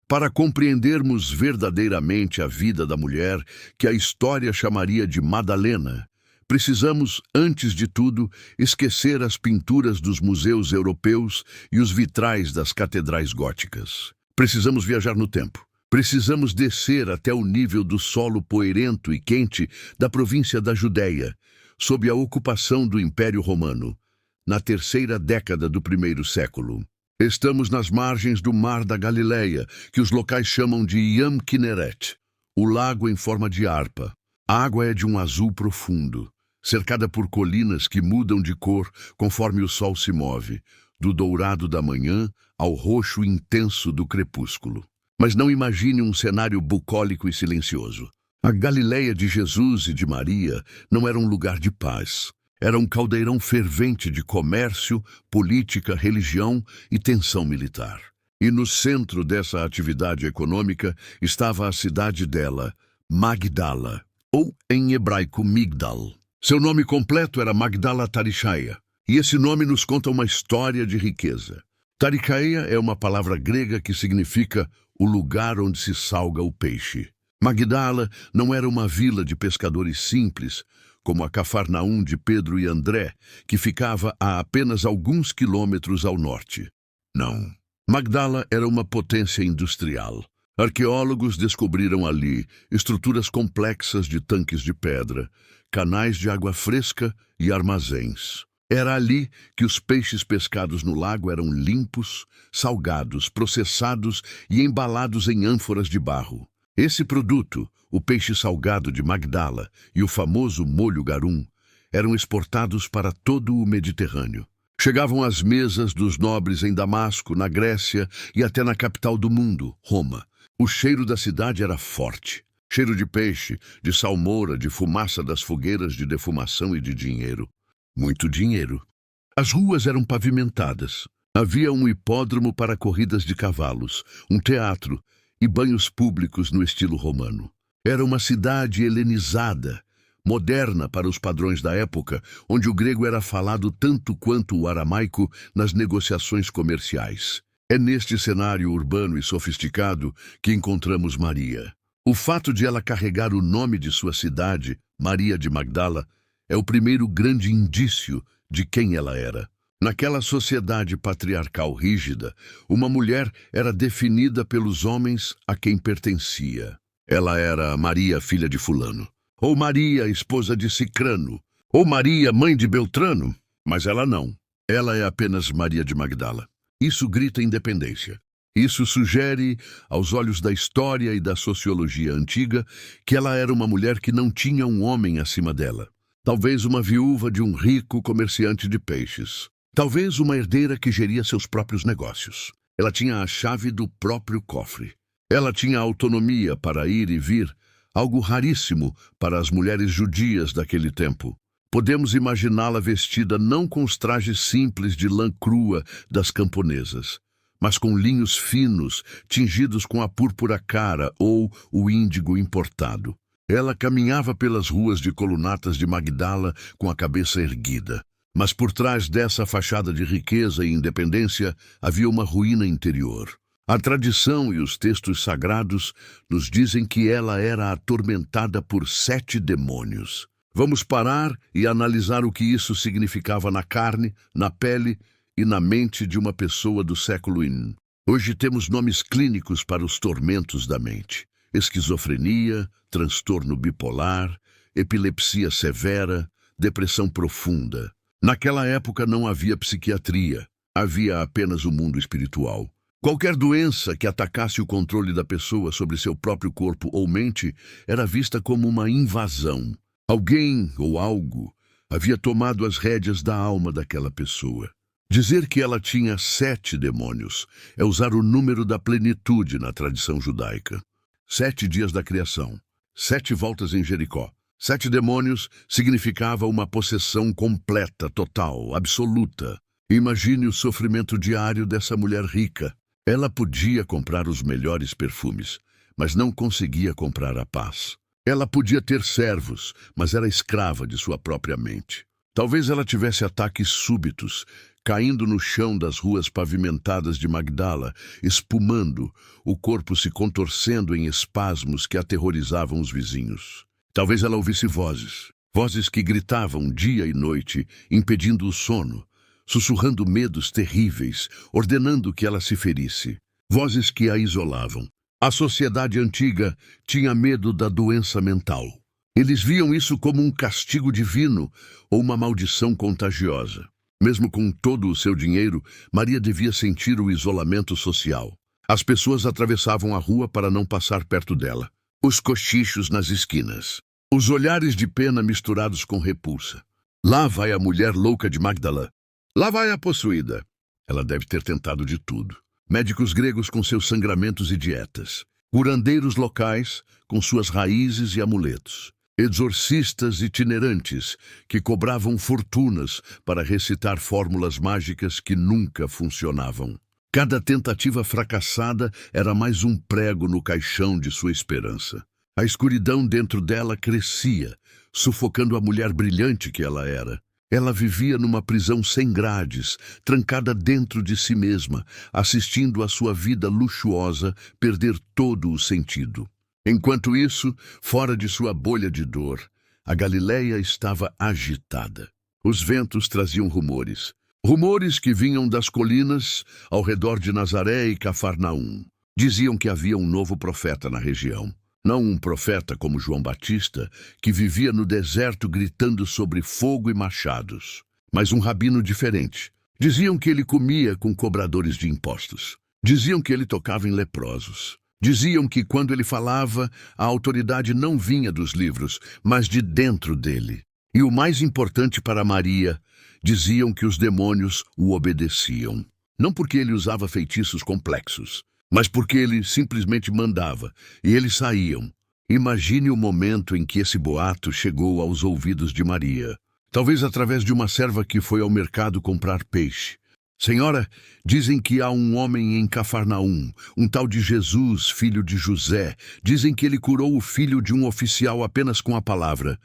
Para compreendermos verdadeiramente a vida da mulher que a história chamaria de Madalena, precisamos, antes de tudo, esquecer as pinturas dos museus europeus e os vitrais das catedrais góticas. Precisamos viajar no tempo. Precisamos descer até o nível do solo poeirento e quente da província da Judéia, sob a ocupação do Império Romano, na terceira década do primeiro século. Estamos nas margens do Mar da Galileia, que os locais chamam de Yam Kinneret, o lago em forma de harpa. A água é de um azul profundo, cercada por colinas que mudam de cor conforme o sol se move, do dourado da manhã ao roxo intenso do crepúsculo. Mas não imagine um cenário bucólico e silencioso. A Galileia de Jesus e de Maria não era um lugar de paz. Era um caldeirão fervente de comércio, política, religião e tensão militar. E no centro dessa atividade econômica estava a cidade dela, Magdala, ou em hebraico Migdal. Seu nome completo era Magdala Tarichaia, e esse nome nos conta uma história de riqueza. Tarichaia é uma palavra grega que significa o lugar onde se salga o peixe. Magdala não era uma vila de pescadores simples, como a Cafarnaum de Pedro e André, que ficava a apenas alguns quilômetros ao norte. Não. Magdala era uma potência industrial. Arqueólogos descobriram ali estruturas complexas de tanques de pedra, canais de água fresca e armazéns. Era ali que os peixes pescados no lago eram limpos, salgados, processados e embalados em ânforas de barro. Esse produto, o peixe salgado de Magdala e o famoso molho garum, eram exportados para todo o Mediterrâneo. Chegavam às mesas dos nobres em Damasco, na Grécia e até na capital do mundo, Roma. O cheiro da cidade era forte. Cheiro de peixe, de salmoura, de fumaça das fogueiras de defumação e de dinheiro. Muito dinheiro. As ruas eram pavimentadas. Havia um hipódromo para corridas de cavalos, um teatro e banhos públicos no estilo romano. Era uma cidade helenizada, moderna para os padrões da época, onde o grego era falado tanto quanto o aramaico nas negociações comerciais. É neste cenário urbano e sofisticado que encontramos Maria. O fato de ela carregar o nome de sua cidade, Maria de Magdala, é o primeiro grande indício de quem ela era. Naquela sociedade patriarcal rígida, uma mulher era definida pelos homens a quem pertencia. Ela era Maria, filha de fulano, ou Maria, esposa de Cicrano, ou Maria, mãe de Beltrano. Mas ela não. Ela é apenas Maria de Magdala. Isso grita independência. Isso sugere, aos olhos da história e da sociologia antiga, que ela era uma mulher que não tinha um homem acima dela. Talvez uma viúva de um rico comerciante de peixes. Talvez uma herdeira que geria seus próprios negócios. Ela tinha a chave do próprio cofre. Ela tinha autonomia para ir e vir, algo raríssimo para as mulheres judias daquele tempo. Podemos imaginá-la vestida não com os trajes simples de lã crua das camponesas, mas com linhos finos, tingidos com a púrpura cara ou o índigo importado. Ela caminhava pelas ruas de colunatas de Magdala com a cabeça erguida. Mas por trás dessa fachada de riqueza e independência havia uma ruína interior. A tradição e os textos sagrados nos dizem que ela era atormentada por 7 demônios. Vamos parar e analisar o que isso significava na carne, na pele e na mente de uma pessoa do século I. Hoje temos nomes clínicos para os tormentos da mente: esquizofrenia, transtorno bipolar, epilepsia severa, depressão profunda. Naquela época não havia psiquiatria, havia apenas o mundo espiritual. Qualquer doença que atacasse o controle da pessoa sobre seu próprio corpo ou mente era vista como uma invasão. Alguém ou algo havia tomado as rédeas da alma daquela pessoa. Dizer que ela tinha 7 demônios é usar o número da plenitude na tradição judaica. 7 dias da criação, 7 voltas em Jericó. 7 demônios significava uma possessão completa, total, absoluta. Imagine o sofrimento diário dessa mulher rica. Ela podia comprar os melhores perfumes, mas não conseguia comprar a paz. Ela podia ter servos, mas era escrava de sua própria mente. Talvez ela tivesse ataques súbitos, caindo no chão das ruas pavimentadas de Magdala, espumando, o corpo se contorcendo em espasmos que aterrorizavam os vizinhos. Talvez ela ouvisse vozes, vozes que gritavam dia e noite, impedindo o sono, sussurrando medos terríveis, ordenando que ela se ferisse. Vozes que a isolavam. A sociedade antiga tinha medo da doença mental. Eles viam isso como um castigo divino ou uma maldição contagiosa. Mesmo com todo o seu dinheiro, Maria devia sentir o isolamento social. As pessoas atravessavam a rua para não passar perto dela. Os cochichos nas esquinas. Os olhares de pena misturados com repulsa. Lá vai a mulher louca de Magdala. Lá vai a possuída. Ela deve ter tentado de tudo. Médicos gregos com seus sangramentos e dietas. Curandeiros locais com suas raízes e amuletos. Exorcistas itinerantes que cobravam fortunas para recitar fórmulas mágicas que nunca funcionavam. Cada tentativa fracassada era mais um prego no caixão de sua esperança. A escuridão dentro dela crescia, sufocando a mulher brilhante que ela era. Ela vivia numa prisão sem grades, trancada dentro de si mesma, assistindo a sua vida luxuosa perder todo o sentido. Enquanto isso, fora de sua bolha de dor, a Galileia estava agitada. Os ventos traziam rumores. Rumores que vinham das colinas ao redor de Nazaré e Cafarnaum. Diziam que havia um novo profeta na região. Não um profeta como João Batista, que vivia no deserto gritando sobre fogo e machados, mas um rabino diferente. Diziam que ele comia com cobradores de impostos. Diziam que ele tocava em leprosos. Diziam que quando ele falava, a autoridade não vinha dos livros, mas de dentro dele. E o mais importante para Maria, diziam que os demônios o obedeciam. Não porque ele usava feitiços complexos, mas porque ele simplesmente mandava, e eles saíam. Imagine o momento em que esse boato chegou aos ouvidos de Maria. Talvez através de uma serva que foi ao mercado comprar peixe. Senhora, dizem que há um homem em Cafarnaum, um tal de Jesus, filho de José. Dizem que ele curou o filho de um oficial apenas com a palavra.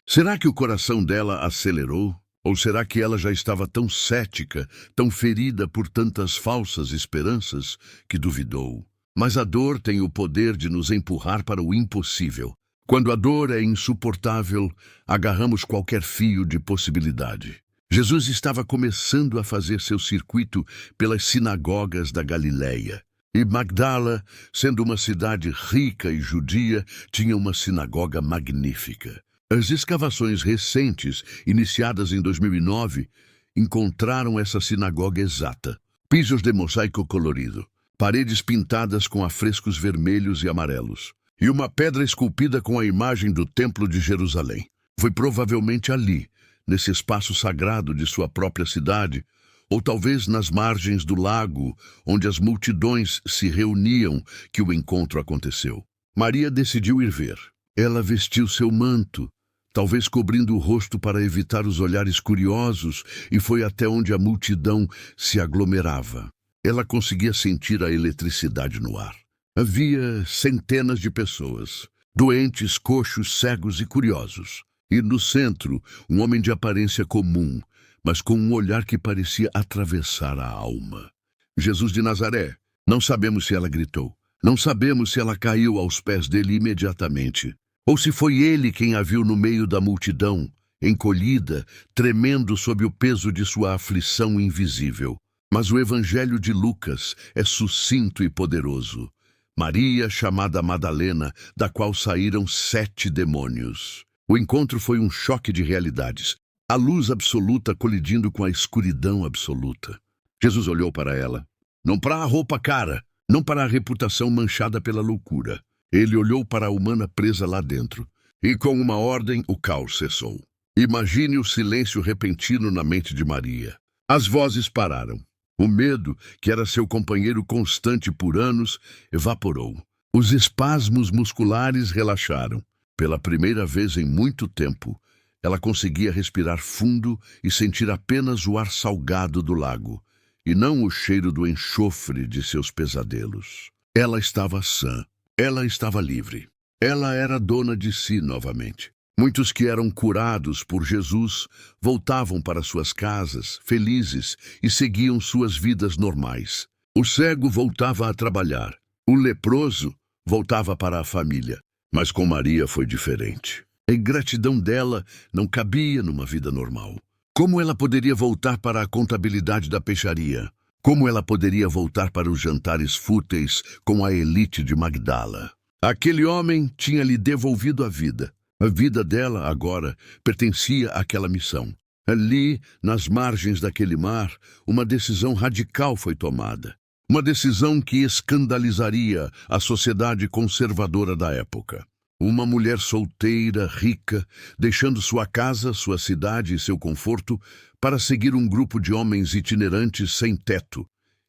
Será que o coração dela acelerou? Ou será que ela já estava tão cética, tão ferida por tantas falsas esperanças, que duvidou? Mas a dor tem o poder de nos empurrar para o impossível. Quando a dor é insuportável, agarramos qualquer fio de possibilidade. Jesus estava começando a fazer seu circuito pelas sinagogas da Galileia. E Magdala, sendo uma cidade rica e judia, tinha uma sinagoga magnífica. As escavações recentes, iniciadas em 2009, encontraram essa sinagoga exata. Pisos de mosaico colorido, paredes pintadas com afrescos vermelhos e amarelos, e uma pedra esculpida com a imagem do Templo de Jerusalém. Foi provavelmente ali, nesse espaço sagrado de sua própria cidade, ou talvez nas margens do lago, onde as multidões se reuniam, que o encontro aconteceu. Maria decidiu ir ver. Ela vestiu seu manto, talvez cobrindo o rosto para evitar os olhares curiosos, e foi até onde a multidão se aglomerava. Ela conseguia sentir a eletricidade no ar. Havia centenas de pessoas, doentes, coxos, cegos e curiosos. E no centro, um homem de aparência comum, mas com um olhar que parecia atravessar a alma. Jesus de Nazaré. Não sabemos se ela gritou. Não sabemos se ela caiu aos pés dele imediatamente. Ou se foi ele quem a viu no meio da multidão, encolhida, tremendo sob o peso de sua aflição invisível. Mas o Evangelho de Lucas é sucinto e poderoso. Maria, chamada Madalena, da qual saíram 7 demônios. O encontro foi um choque de realidades. A luz absoluta colidindo com a escuridão absoluta. Jesus olhou para ela. Não para a roupa cara, não para a reputação manchada pela loucura. Ele olhou para a humana presa lá dentro. E com uma ordem, o caos cessou. Imagine o silêncio repentino na mente de Maria. As vozes pararam. O medo, que era seu companheiro constante por anos, evaporou. Os espasmos musculares relaxaram. Pela primeira vez em muito tempo, ela conseguia respirar fundo e sentir apenas o ar salgado do lago, e não o cheiro do enxofre de seus pesadelos. Ela estava sã. Ela estava livre. Ela era dona de si novamente. Muitos que eram curados por Jesus voltavam para suas casas, felizes, e seguiam suas vidas normais. O cego voltava a trabalhar. O leproso voltava para a família. Mas com Maria foi diferente. A ingratidão dela não cabia numa vida normal. Como ela poderia voltar para a contabilidade da peixaria? Como ela poderia voltar para os jantares fúteis com a elite de Magdala? Aquele homem tinha lhe devolvido a vida. A vida dela, agora, pertencia àquela missão. Ali, nas margens daquele mar, uma decisão radical foi tomada. Uma decisão que escandalizaria a sociedade conservadora da época. Uma mulher solteira, rica, deixando sua casa, sua cidade e seu conforto para seguir um grupo de homens itinerantes sem teto,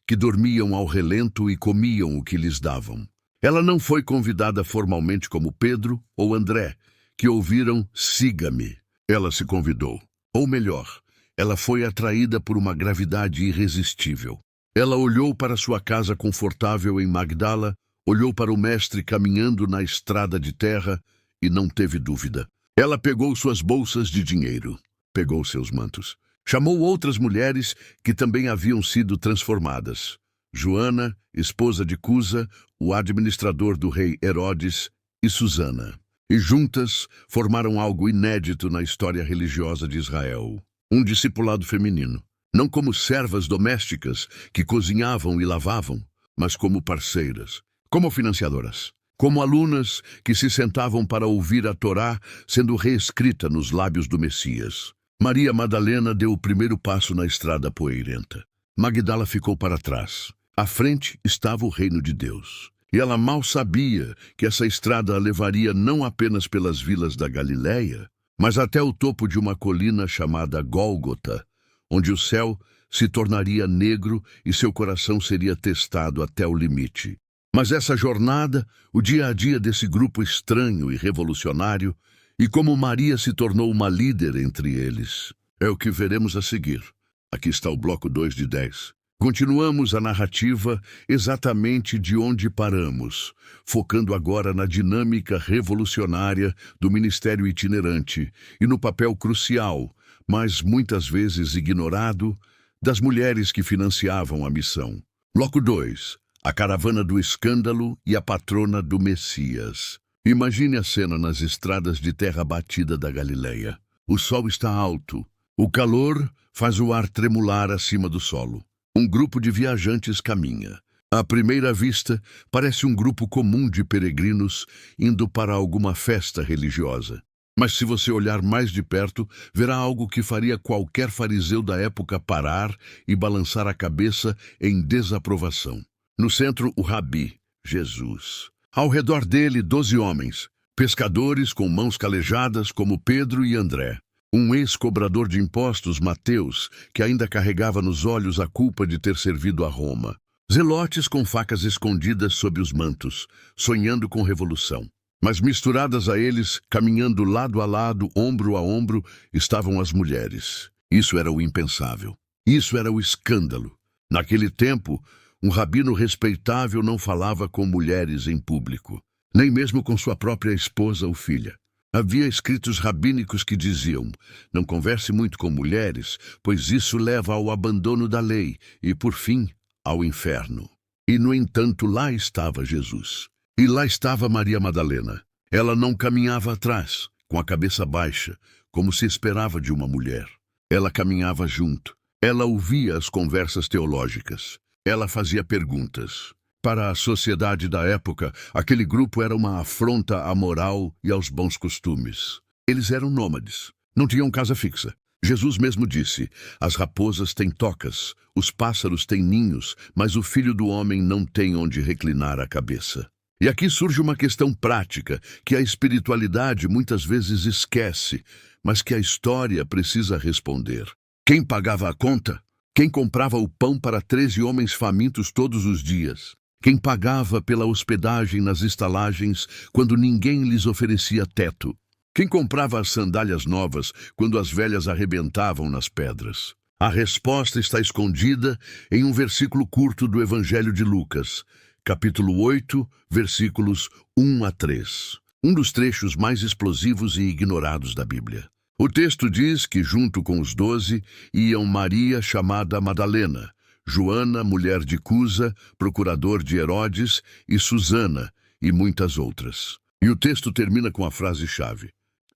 que dormiam ao relento e comiam o que lhes davam. Ela não foi convidada formalmente como Pedro ou André, que ouviram "siga-me". Ela se convidou. Ou melhor, ela foi atraída por uma gravidade irresistível. Ela olhou para sua casa confortável em Magdala, olhou para o mestre caminhando na estrada de terra e não teve dúvida. Ela pegou suas bolsas de dinheiro, pegou seus mantos. Chamou outras mulheres que também haviam sido transformadas. Joana, esposa de Cusa, o administrador do rei Herodes, e Susana. E juntas formaram algo inédito na história religiosa de Israel. Um discipulado feminino. Não como servas domésticas que cozinhavam e lavavam, mas como parceiras, como financiadoras, como alunas que se sentavam para ouvir a Torá sendo reescrita nos lábios do Messias. Maria Madalena deu o primeiro passo na estrada poeirenta. Magdala ficou para trás. À frente estava o reino de Deus. E ela mal sabia que essa estrada a levaria não apenas pelas vilas da Galileia, mas até o topo de uma colina chamada Gólgota, onde o céu se tornaria negro e seu coração seria testado até o limite. Mas essa jornada, o dia a dia desse grupo estranho e revolucionário, e como Maria se tornou uma líder entre eles, é o que veremos a seguir. Aqui está o bloco 2 de 10. Continuamos a narrativa exatamente de onde paramos, focando agora na dinâmica revolucionária do ministério itinerante e no papel crucial, mas muitas vezes ignorado, das mulheres que financiavam a missão. Bloco 2. A caravana do escândalo e a patrona do Messias. Imagine a cena nas estradas de terra batida da Galileia. O sol está alto. O calor faz o ar tremular acima do solo. Um grupo de viajantes caminha. À primeira vista, parece um grupo comum de peregrinos indo para alguma festa religiosa. Mas se você olhar mais de perto, verá algo que faria qualquer fariseu da época parar e balançar a cabeça em desaprovação. No centro, o Rabi, Jesus. Ao redor dele, 12 homens, pescadores com mãos calejadas como Pedro e André. Um ex-cobrador de impostos, Mateus, que ainda carregava nos olhos a culpa de ter servido a Roma. Zelotes com facas escondidas sob os mantos, sonhando com revolução. Mas misturadas a eles, caminhando lado a lado, ombro a ombro, estavam as mulheres. Isso era o impensável. Isso era o escândalo. Naquele tempo, um rabino respeitável não falava com mulheres em público, nem mesmo com sua própria esposa ou filha. Havia escritos rabínicos que diziam: não converse muito com mulheres, pois isso leva ao abandono da lei e, por fim, ao inferno. E, no entanto, lá estava Jesus. E lá estava Maria Madalena. Ela não caminhava atrás, com a cabeça baixa, como se esperava de uma mulher. Ela caminhava junto. Ela ouvia as conversas teológicas. Ela fazia perguntas. Para a sociedade da época, aquele grupo era uma afronta à moral e aos bons costumes. Eles eram nômades, não tinham casa fixa. Jesus mesmo disse: as raposas têm tocas, os pássaros têm ninhos, mas o filho do homem não tem onde reclinar a cabeça. E aqui surge uma questão prática, que a espiritualidade muitas vezes esquece, mas que a história precisa responder. Quem pagava a conta? Quem comprava o pão para 13 homens famintos todos os dias? Quem pagava pela hospedagem nas estalagens quando ninguém lhes oferecia teto? Quem comprava as sandálias novas quando as velhas arrebentavam nas pedras? A resposta está escondida em um versículo curto do Evangelho de Lucas, capítulo 8, versículos 1 a 3. um dos trechos mais explosivos e ignorados da Bíblia. O texto diz que, junto com os 12, iam Maria, chamada Madalena, Joana, mulher de Cusa, procurador de Herodes, e Susana, e muitas outras. E o texto termina com a frase-chave: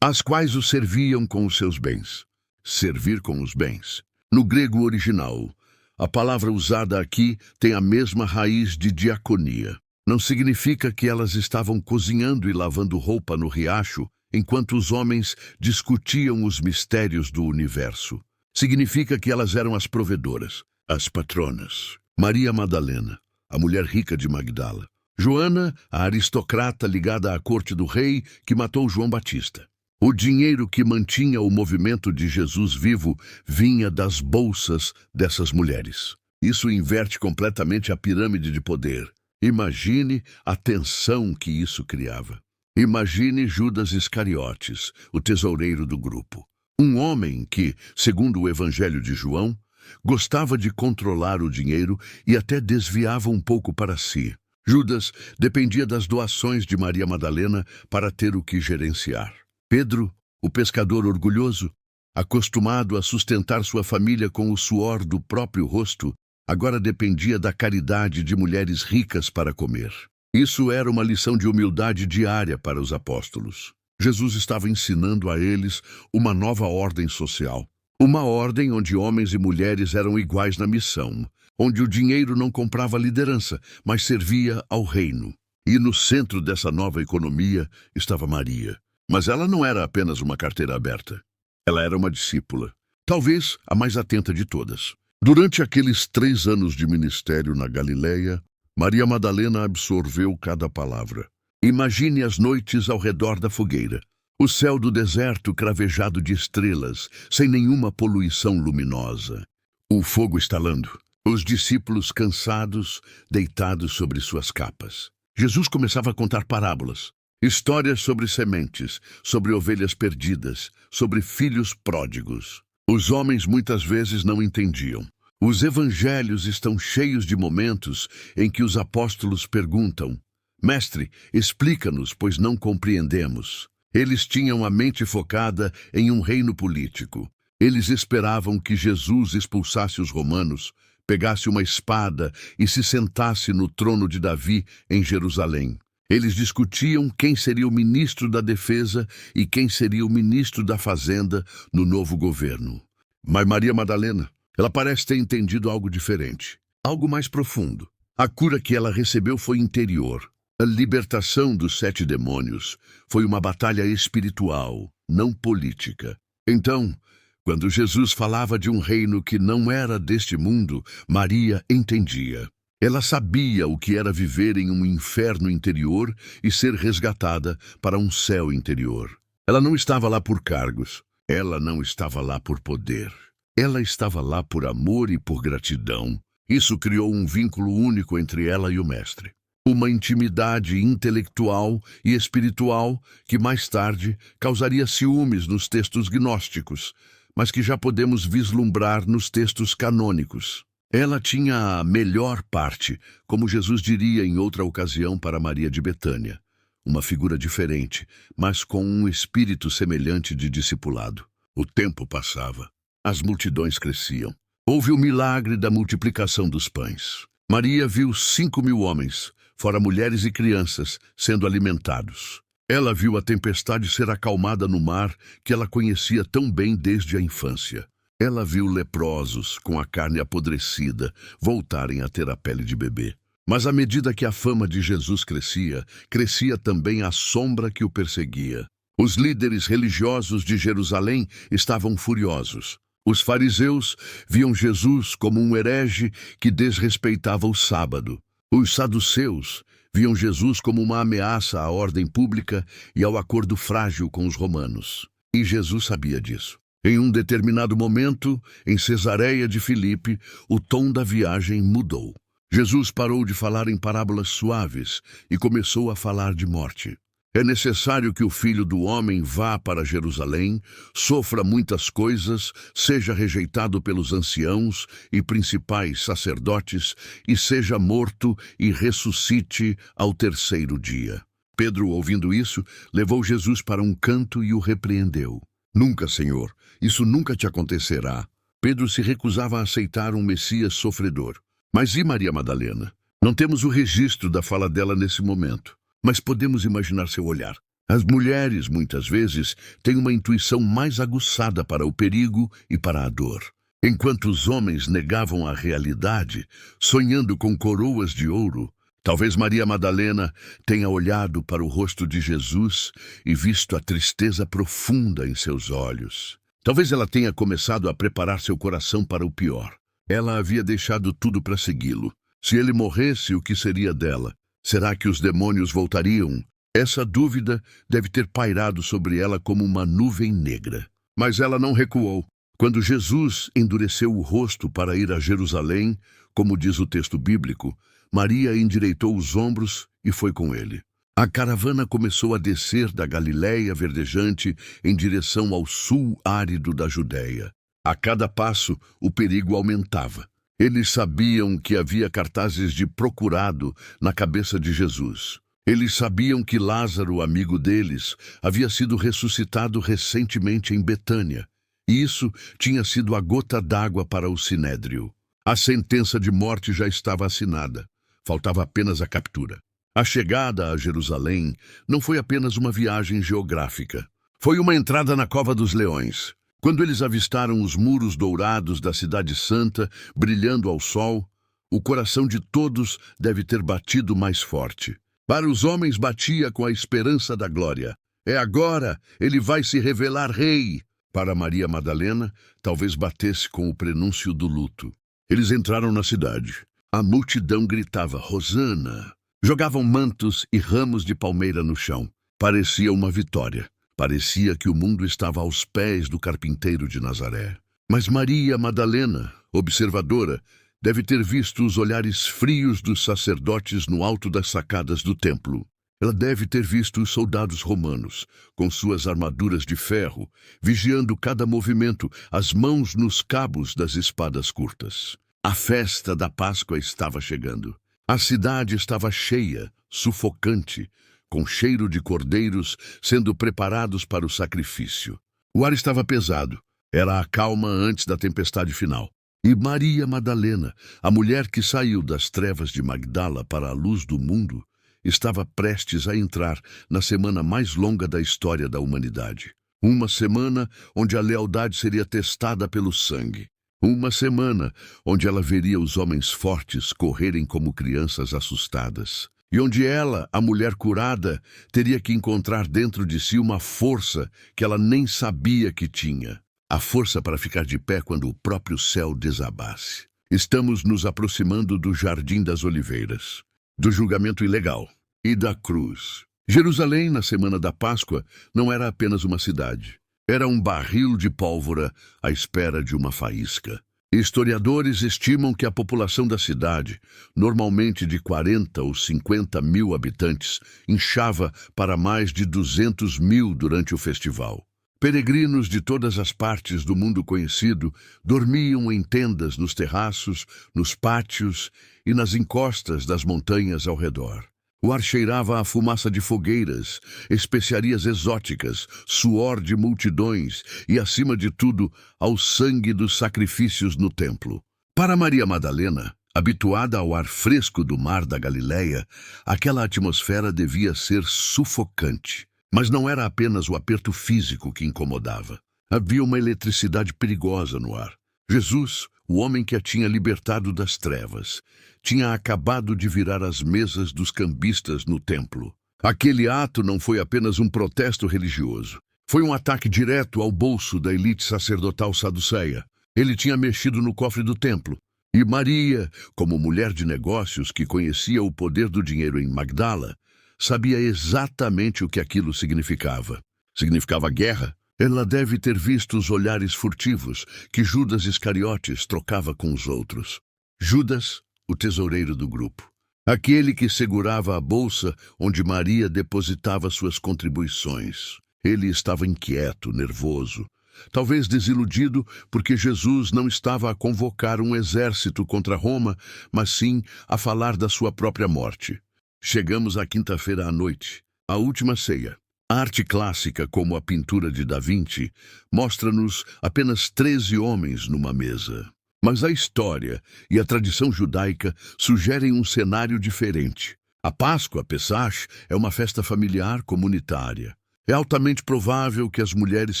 as quais o serviam com os seus bens. Servir com os bens. No grego original, a palavra usada aqui tem a mesma raiz de diaconia. Não significa que elas estavam cozinhando e lavando roupa no riacho enquanto os homens discutiam os mistérios do universo. Significa que elas eram as provedoras, as patronas. Maria Madalena, a mulher rica de Magdala. Joana, a aristocrata ligada à corte do rei que matou João Batista. O dinheiro que mantinha o movimento de Jesus vivo vinha das bolsas dessas mulheres. Isso inverte completamente a pirâmide de poder. Imagine a tensão que isso criava. Imagine Judas Iscariotes, o tesoureiro do grupo. Um homem que, segundo o Evangelho de João, gostava de controlar o dinheiro e até desviava um pouco para si. Judas dependia das doações de Maria Madalena para ter o que gerenciar. Pedro, o pescador orgulhoso, acostumado a sustentar sua família com o suor do próprio rosto, agora dependia da caridade de mulheres ricas para comer. Isso era uma lição de humildade diária para os apóstolos. Jesus estava ensinando a eles uma nova ordem social. Uma ordem onde homens e mulheres eram iguais na missão, onde o dinheiro não comprava liderança, mas servia ao reino. E no centro dessa nova economia estava Maria. Mas ela não era apenas uma carteira aberta. Ela era uma discípula, talvez a mais atenta de todas. Durante aqueles 3 anos de ministério na Galileia, Maria Madalena absorveu cada palavra. Imagine as noites ao redor da fogueira. O céu do deserto cravejado de estrelas, sem nenhuma poluição luminosa. O fogo estalando. Os discípulos cansados, deitados sobre suas capas. Jesus começava a contar parábolas. Histórias sobre sementes, sobre ovelhas perdidas, sobre filhos pródigos. Os homens muitas vezes não entendiam. Os evangelhos estão cheios de momentos em que os apóstolos perguntam: Mestre, explica-nos, pois não compreendemos. Eles tinham a mente focada em um reino político. Eles esperavam que Jesus expulsasse os romanos, pegasse uma espada e se sentasse no trono de Davi em Jerusalém. Eles discutiam quem seria o ministro da defesa e quem seria o ministro da fazenda no novo governo. Mas Maria Madalena, ela parece ter entendido algo diferente, algo mais profundo. A cura que ela recebeu foi interior. A libertação dos 7 demônios foi uma batalha espiritual, não política. Então, quando Jesus falava de um reino que não era deste mundo, Maria entendia. Ela sabia o que era viver em um inferno interior e ser resgatada para um céu interior. Ela não estava lá por cargos. Ela não estava lá por poder. Ela estava lá por amor e por gratidão. Isso criou um vínculo único entre ela e o Mestre. Uma intimidade intelectual e espiritual que mais tarde causaria ciúmes nos textos gnósticos, mas que já podemos vislumbrar nos textos canônicos. Ela tinha a melhor parte, como Jesus diria em outra ocasião para Maria de Betânia. Uma figura diferente, mas com um espírito semelhante de discipulado. O tempo passava. As multidões cresciam. Houve o milagre da multiplicação dos pães. Maria viu 5.000 homens, fora mulheres e crianças, sendo alimentados. Ela viu a tempestade ser acalmada no mar que ela conhecia tão bem desde a infância. Ela viu leprosos, com a carne apodrecida, voltarem a ter a pele de bebê. Mas à medida que a fama de Jesus crescia, crescia também a sombra que o perseguia. Os líderes religiosos de Jerusalém estavam furiosos. Os fariseus viam Jesus como um herege que desrespeitava o sábado. Os saduceus viam Jesus como uma ameaça à ordem pública e ao acordo frágil com os romanos. E Jesus sabia disso. Em um determinado momento, em Cesareia de Filipe, o tom da viagem mudou. Jesus parou de falar em parábolas suaves e começou a falar de morte. É necessário que o Filho do Homem vá para Jerusalém, sofra muitas coisas, seja rejeitado pelos anciãos e principais sacerdotes, e seja morto e ressuscite ao 3º dia. Pedro, ouvindo isso, levou Jesus para um canto e o repreendeu. Nunca, Senhor, isso nunca te acontecerá. Pedro se recusava a aceitar um Messias sofredor. Mas e Maria Madalena? Não temos o registro da fala dela nesse momento, mas podemos imaginar seu olhar. As mulheres, muitas vezes, têm uma intuição mais aguçada para o perigo e para a dor. Enquanto os homens negavam a realidade, sonhando com coroas de ouro, talvez Maria Madalena tenha olhado para o rosto de Jesus e visto a tristeza profunda em seus olhos. Talvez ela tenha começado a preparar seu coração para o pior. Ela havia deixado tudo para segui-lo. Se ele morresse, o que seria dela? Será que os demônios voltariam? Essa dúvida deve ter pairado sobre ela como uma nuvem negra. Mas ela não recuou. Quando Jesus endureceu o rosto para ir a Jerusalém, como diz o texto bíblico, Maria endireitou os ombros e foi com ele. A caravana começou a descer da Galiléia verdejante em direção ao sul árido da Judéia. A cada passo, o perigo aumentava. Eles sabiam que havia cartazes de procurado na cabeça de Jesus. Eles sabiam que Lázaro, amigo deles, havia sido ressuscitado recentemente em Betânia. E isso tinha sido a gota d'água para o Sinédrio. A sentença de morte já estava assinada. Faltava apenas a captura. A chegada a Jerusalém não foi apenas uma viagem geográfica. Foi uma entrada na Cova dos Leões. Quando eles avistaram os muros dourados da Cidade Santa, brilhando ao sol, o coração de todos deve ter batido mais forte. Para os homens batia com a esperança da glória. É agora, ele vai se revelar rei. Para Maria Madalena, talvez batesse com o prenúncio do luto. Eles entraram na cidade. A multidão gritava, Hosana. Jogavam mantos e ramos de palmeira no chão. Parecia uma vitória. Parecia que o mundo estava aos pés do carpinteiro de Nazaré. Mas Maria Madalena, observadora, deve ter visto os olhares frios dos sacerdotes no alto das sacadas do templo. Ela deve ter visto os soldados romanos, com suas armaduras de ferro, vigiando cada movimento, as mãos nos cabos das espadas curtas. A festa da Páscoa estava chegando. A cidade estava cheia, sufocante, com cheiro de cordeiros sendo preparados para o sacrifício. O ar estava pesado. Era a calma antes da tempestade final. E Maria Madalena, a mulher que saiu das trevas de Magdala para a luz do mundo, estava prestes a entrar na semana mais longa da história da humanidade. Uma semana onde a lealdade seria testada pelo sangue. Uma semana onde ela veria os homens fortes correrem como crianças assustadas. E onde ela, a mulher curada, teria que encontrar dentro de si uma força que ela nem sabia que tinha. A força para ficar de pé quando o próprio céu desabasse. Estamos nos aproximando do Jardim das Oliveiras, do julgamento ilegal e da cruz. Jerusalém, na semana da Páscoa, não era apenas uma cidade. Era um barril de pólvora à espera de uma faísca. Historiadores estimam que a população da cidade, normalmente de 40 ou 50 mil habitantes, inchava para mais de 200 mil durante o festival. Peregrinos de todas as partes do mundo conhecido dormiam em tendas nos terraços, nos pátios e nas encostas das montanhas ao redor. O ar cheirava a fumaça de fogueiras, especiarias exóticas, suor de multidões e, acima de tudo, ao sangue dos sacrifícios no templo. Para Maria Madalena, habituada ao ar fresco do mar da Galiléia, aquela atmosfera devia ser sufocante. Mas não era apenas o aperto físico que incomodava. Havia uma eletricidade perigosa no ar. Jesus, o homem que a tinha libertado das trevas, tinha acabado de virar as mesas dos cambistas no templo. Aquele ato não foi apenas um protesto religioso. Foi um ataque direto ao bolso da elite sacerdotal saduceia. Ele tinha mexido no cofre do templo. E Maria, como mulher de negócios que conhecia o poder do dinheiro em Magdala, sabia exatamente o que aquilo significava. Significava guerra. Ela deve ter visto os olhares furtivos que Judas Iscariotes trocava com os outros. Judas, o tesoureiro do grupo. Aquele que segurava a bolsa onde Maria depositava suas contribuições. Ele estava inquieto, nervoso. Talvez desiludido porque Jesus não estava a convocar um exército contra Roma, mas sim a falar da sua própria morte. Chegamos à quinta-feira à noite. A Última Ceia. A arte clássica, como a pintura de Da Vinci, mostra-nos apenas 13 homens numa mesa. Mas a história e a tradição judaica sugerem um cenário diferente. A Páscoa, Pesach, é uma festa familiar comunitária. É altamente provável que as mulheres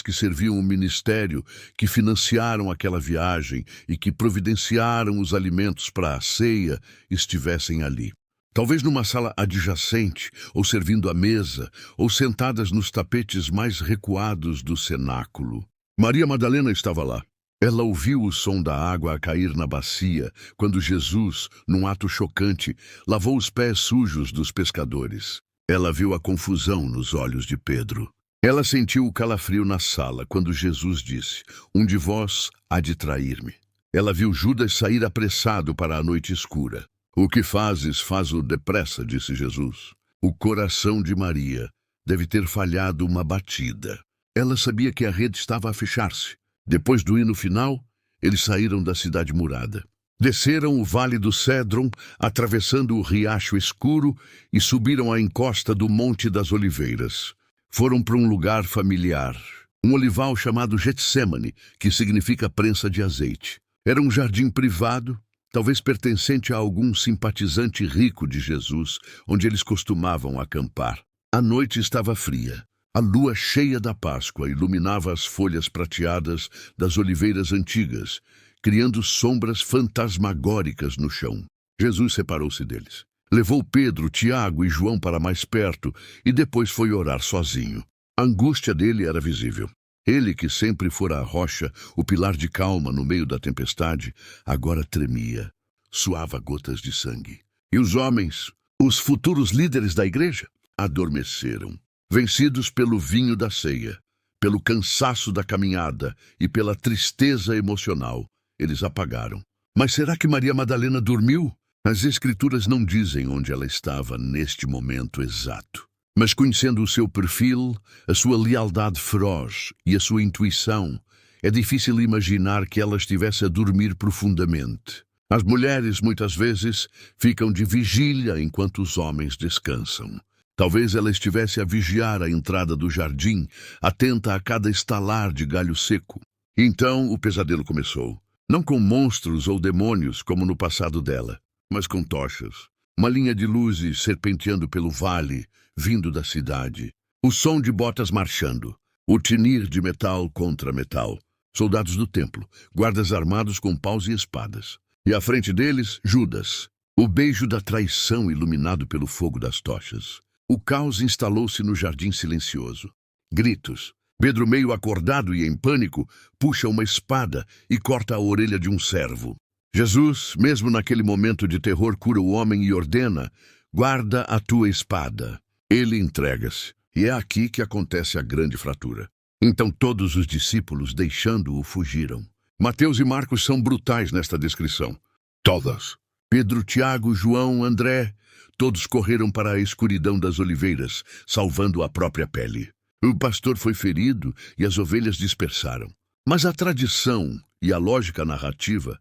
que serviam o ministério, que financiaram aquela viagem e que providenciaram os alimentos para a ceia, estivessem ali. Talvez numa sala adjacente, ou servindo à mesa, ou sentadas nos tapetes mais recuados do cenáculo. Maria Madalena estava lá. Ela ouviu o som da água a cair na bacia, quando Jesus, num ato chocante, lavou os pés sujos dos pescadores. Ela viu a confusão nos olhos de Pedro. Ela sentiu o calafrio na sala, quando Jesus disse: "Um de vós há de trair-me." Ela viu Judas sair apressado para a noite escura. "O que fazes, faz-o depressa", disse Jesus. O coração de Maria deve ter falhado uma batida. Ela sabia que a rede estava a fechar-se. Depois do hino final, eles saíram da cidade murada. Desceram o vale do Cédron, atravessando o riacho escuro, e subiram a encosta do Monte das Oliveiras. Foram para um lugar familiar, um olival chamado Getsêmani, que significa prensa de azeite. Era um jardim privado, talvez pertencente a algum simpatizante rico de Jesus, onde eles costumavam acampar. A noite estava fria. A lua cheia da Páscoa iluminava as folhas prateadas das oliveiras antigas, criando sombras fantasmagóricas no chão. Jesus separou-se deles. Levou Pedro, Tiago e João para mais perto e depois foi orar sozinho. A angústia dele era visível. Ele, que sempre fora a rocha, o pilar de calma no meio da tempestade, agora tremia, suava gotas de sangue. E os homens, os futuros líderes da igreja, adormeceram, vencidos pelo vinho da ceia, pelo cansaço da caminhada e pela tristeza emocional. Eles apagaram. Mas será que Maria Madalena dormiu? As Escrituras não dizem onde ela estava neste momento exato. Mas conhecendo o seu perfil, a sua lealdade feroz e a sua intuição, é difícil imaginar que ela estivesse a dormir profundamente. As mulheres, muitas vezes, ficam de vigília enquanto os homens descansam. Talvez ela estivesse a vigiar a entrada do jardim, atenta a cada estalar de galho seco. Então o pesadelo começou. Não com monstros ou demônios, como no passado dela, mas com tochas. Uma linha de luzes serpenteando pelo vale, vindo da cidade. O som de botas marchando. O tinir de metal contra metal. Soldados do templo, guardas armados com paus e espadas. E à frente deles, Judas. O beijo da traição iluminado pelo fogo das tochas. O caos instalou-se no jardim silencioso. Gritos. Pedro, meio acordado e em pânico, puxa uma espada e corta a orelha de um servo. Jesus, mesmo naquele momento de terror, cura o homem e ordena: "Guarda a tua espada." Ele entrega-se, e é aqui que acontece a grande fratura. Então todos os discípulos, deixando-o, fugiram. Mateus e Marcos são brutais nesta descrição. Todas. Pedro, Tiago, João, André, todos correram para a escuridão das oliveiras, salvando a própria pele. O pastor foi ferido e as ovelhas dispersaram. Mas a tradição e a lógica narrativa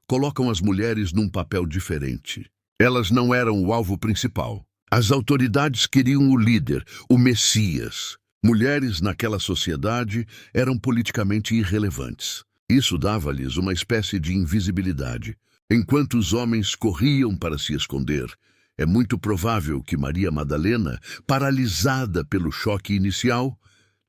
colocam as mulheres num papel diferente. Elas não eram o alvo principal. As autoridades queriam o líder, o Messias. Mulheres naquela sociedade eram politicamente irrelevantes. Isso dava-lhes uma espécie de invisibilidade. Enquanto os homens corriam para se esconder, é muito provável que Maria Madalena, paralisada pelo choque inicial,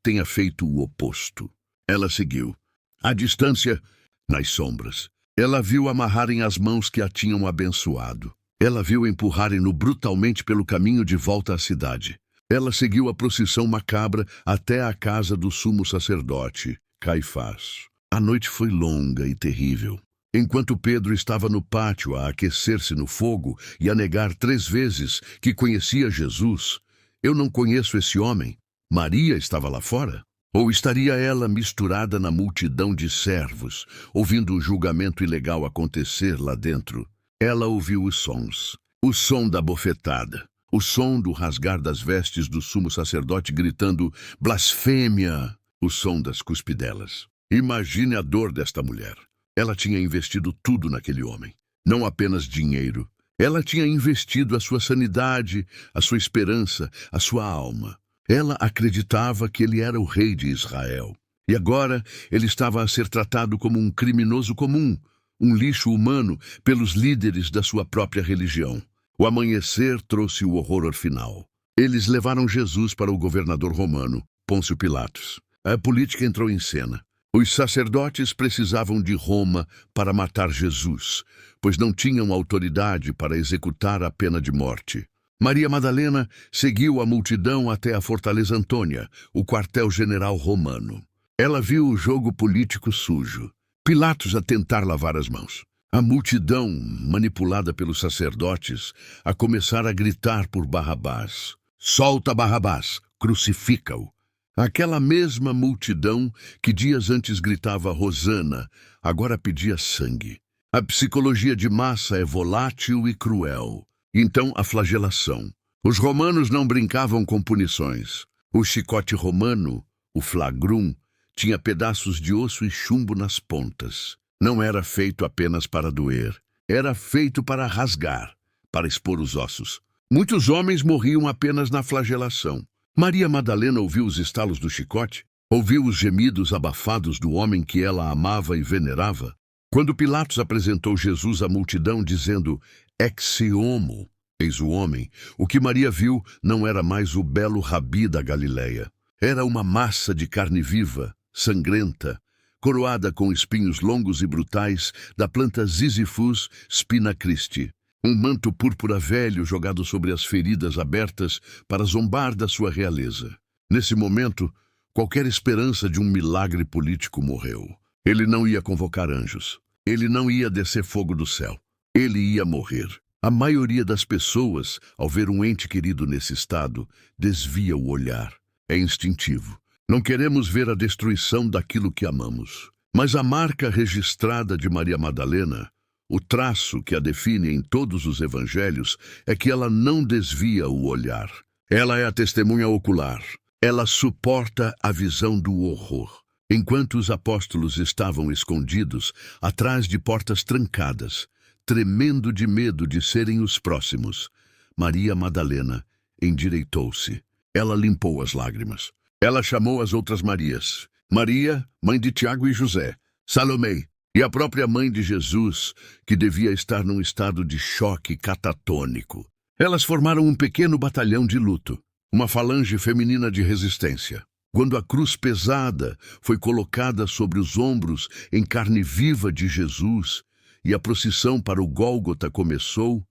tenha feito o oposto. Ela seguiu. À distância, nas sombras. Ela viu amarrarem as mãos que a tinham abençoado. Ela viu empurrarem-no brutalmente pelo caminho de volta à cidade. Ela seguiu a procissão macabra até a casa do sumo sacerdote, Caifás. A noite foi longa e terrível. Enquanto Pedro estava no pátio a aquecer-se no fogo e a negar 3 vezes que conhecia Jesus: "Eu não conheço esse homem." Maria estava lá fora? Ou estaria ela misturada na multidão de servos, ouvindo o julgamento ilegal acontecer lá dentro? Ela ouviu os sons. O som da bofetada. O som do rasgar das vestes do sumo sacerdote gritando blasfêmia. O som das cuspidelas. Imagine a dor desta mulher. Ela tinha investido tudo naquele homem. Não apenas dinheiro. Ela tinha investido a sua sanidade, a sua esperança, a sua alma. Ela acreditava que ele era o rei de Israel. E agora ele estava a ser tratado como um criminoso comum, um lixo humano pelos líderes da sua própria religião. O amanhecer trouxe o horror final. Eles levaram Jesus para o governador romano, Pôncio Pilatos. A política entrou em cena. Os sacerdotes precisavam de Roma para matar Jesus, pois não tinham autoridade para executar a pena de morte. Maria Madalena seguiu a multidão até a Fortaleza Antônia, o quartel-general romano. Ela viu o jogo político sujo. Pilatos a tentar lavar as mãos. A multidão, manipulada pelos sacerdotes, a começar a gritar por Barrabás. Solta Barrabás, crucifica-o. Aquela mesma multidão que dias antes gritava Hosana, agora pedia sangue. A psicologia de massa é volátil e cruel. Então a flagelação. Os romanos não brincavam com punições. O chicote romano, o flagrum, tinha pedaços de osso e chumbo nas pontas. Não era feito apenas para doer. Era feito para rasgar, para expor os ossos. Muitos homens morriam apenas na flagelação. Maria Madalena ouviu os estalos do chicote, ouviu os gemidos abafados do homem que ela amava e venerava. Quando Pilatos apresentou Jesus à multidão, dizendo, Ex homo, eis o homem, o que Maria viu não era mais o belo rabi da Galileia. Era uma massa de carne viva, sangrenta, coroada com espinhos longos e brutais da planta Ziziphus spinacristi. Um manto púrpura velho jogado sobre as feridas abertas para zombar da sua realeza. Nesse momento, qualquer esperança de um milagre político morreu. Ele não ia convocar anjos. Ele não ia descer fogo do céu. Ele ia morrer. A maioria das pessoas, ao ver um ente querido nesse estado, desvia o olhar. É instintivo. Não queremos ver a destruição daquilo que amamos. Mas a marca registrada de Maria Madalena, o traço que a define em todos os evangelhos, é que ela não desvia o olhar. Ela é a testemunha ocular. Ela suporta a visão do horror. Enquanto os apóstolos estavam escondidos, atrás de portas trancadas, tremendo de medo de serem os próximos, Maria Madalena endireitou-se. Ela limpou as lágrimas. Ela chamou as outras Marias. Maria, mãe de Tiago e José. Salomé, e a própria mãe de Jesus, que devia estar num estado de choque catatônico. Elas formaram um pequeno batalhão de luto, uma falange feminina de resistência. Quando a cruz pesada foi colocada sobre os ombros em carne viva de Jesus e a procissão para o Gólgota começou,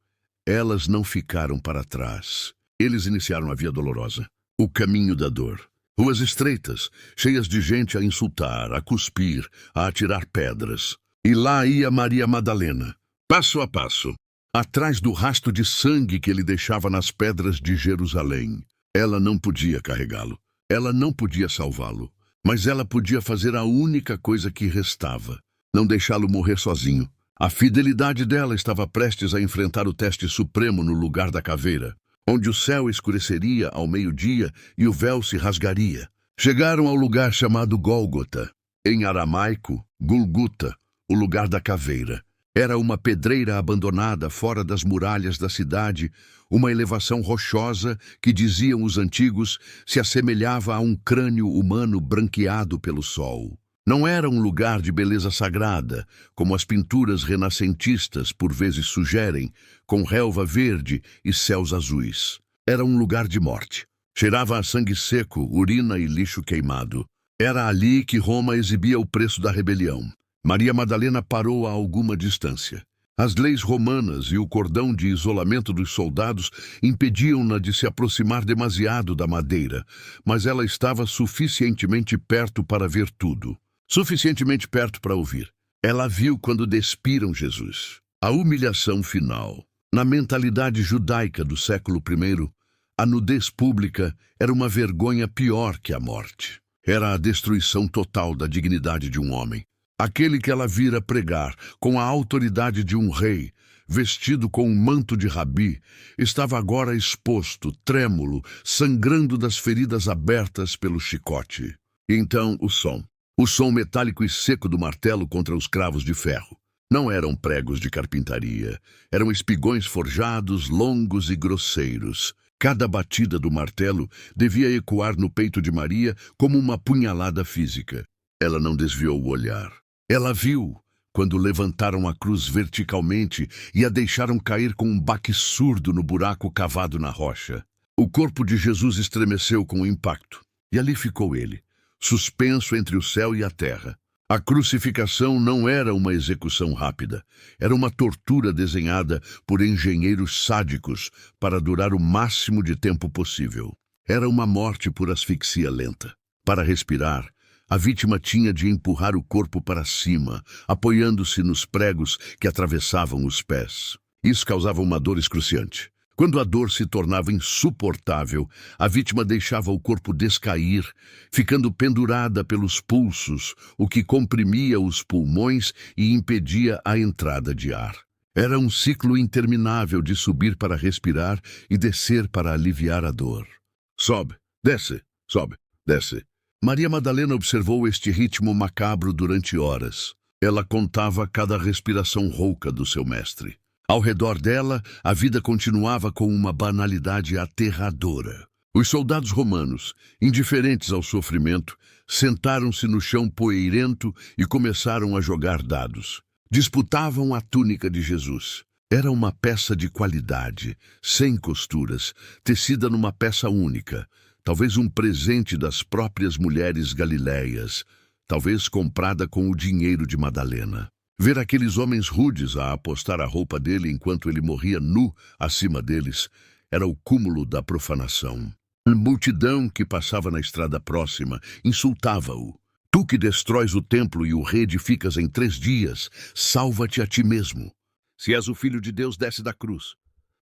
elas não ficaram para trás. Eles iniciaram a via dolorosa, o caminho da dor. Ruas estreitas, cheias de gente a insultar, a cuspir, a atirar pedras. E lá ia Maria Madalena, passo a passo, atrás do rastro de sangue que ele deixava nas pedras de Jerusalém. Ela não podia carregá-lo. Ela não podia salvá-lo. Mas ela podia fazer a única coisa que restava: não deixá-lo morrer sozinho. A fidelidade dela estava prestes a enfrentar o teste supremo no lugar da caveira, onde o céu escureceria ao meio-dia e o véu se rasgaria. Chegaram ao lugar chamado Gólgota, em aramaico, Gulguta, o lugar da caveira. Era uma pedreira abandonada fora das muralhas da cidade, uma elevação rochosa que, diziam os antigos, se assemelhava a um crânio humano branqueado pelo sol. Não era um lugar de beleza sagrada, como as pinturas renascentistas por vezes sugerem, com relva verde e céus azuis. Era um lugar de morte. Cheirava a sangue seco, urina e lixo queimado. Era ali que Roma exibia o preço da rebelião. Maria Madalena parou a alguma distância. As leis romanas e o cordão de isolamento dos soldados impediam-na de se aproximar demasiado da madeira, mas ela estava suficientemente perto para ver tudo. Suficientemente perto para ouvir. Ela viu quando despiram Jesus. A humilhação final. Na mentalidade judaica do século I, a nudez pública era uma vergonha pior que a morte. Era a destruição total da dignidade de um homem. Aquele que ela vira pregar, com a autoridade de um rei, vestido com um manto de rabi, estava agora exposto, trêmulo, sangrando das feridas abertas pelo chicote. E então o som metálico e seco do martelo contra os cravos de ferro. Não eram pregos de carpintaria, eram espigões forjados, longos e grosseiros. Cada batida do martelo devia ecoar no peito de Maria como uma punhalada física. Ela não desviou o olhar. Ela viu quando levantaram a cruz verticalmente e a deixaram cair com um baque surdo no buraco cavado na rocha. O corpo de Jesus estremeceu com o impacto, e ali ficou ele, suspenso entre o céu e a terra. A crucificação não era uma execução rápida, era uma tortura desenhada por engenheiros sádicos para durar o máximo de tempo possível. Era uma morte por asfixia lenta. Para respirar, a vítima tinha de empurrar o corpo para cima, apoiando-se nos pregos que atravessavam os pés. Isso causava uma dor excruciante. Quando a dor se tornava insuportável, a vítima deixava o corpo descair, ficando pendurada pelos pulsos, o que comprimia os pulmões e impedia a entrada de ar. Era um ciclo interminável de subir para respirar e descer para aliviar a dor. Sobe, desce, Maria Madalena observou este ritmo macabro durante horas. Ela contava cada respiração rouca do seu mestre. Ao redor dela, a vida continuava com uma banalidade aterradora. Os soldados romanos, indiferentes ao sofrimento, sentaram-se no chão poeirento e começaram a jogar dados. Disputavam a túnica de Jesus. Era uma peça de qualidade, sem costuras, tecida numa peça única, talvez um presente das próprias mulheres galileias, talvez comprada com o dinheiro de Madalena. Ver aqueles homens rudes a apostar a roupa dele enquanto ele morria nu acima deles era o cúmulo da profanação. A multidão que passava na estrada próxima insultava-o. Tu que destróis o templo e o reedificas em 3 dias, salva-te a ti mesmo. Se és o Filho de Deus, desce da cruz.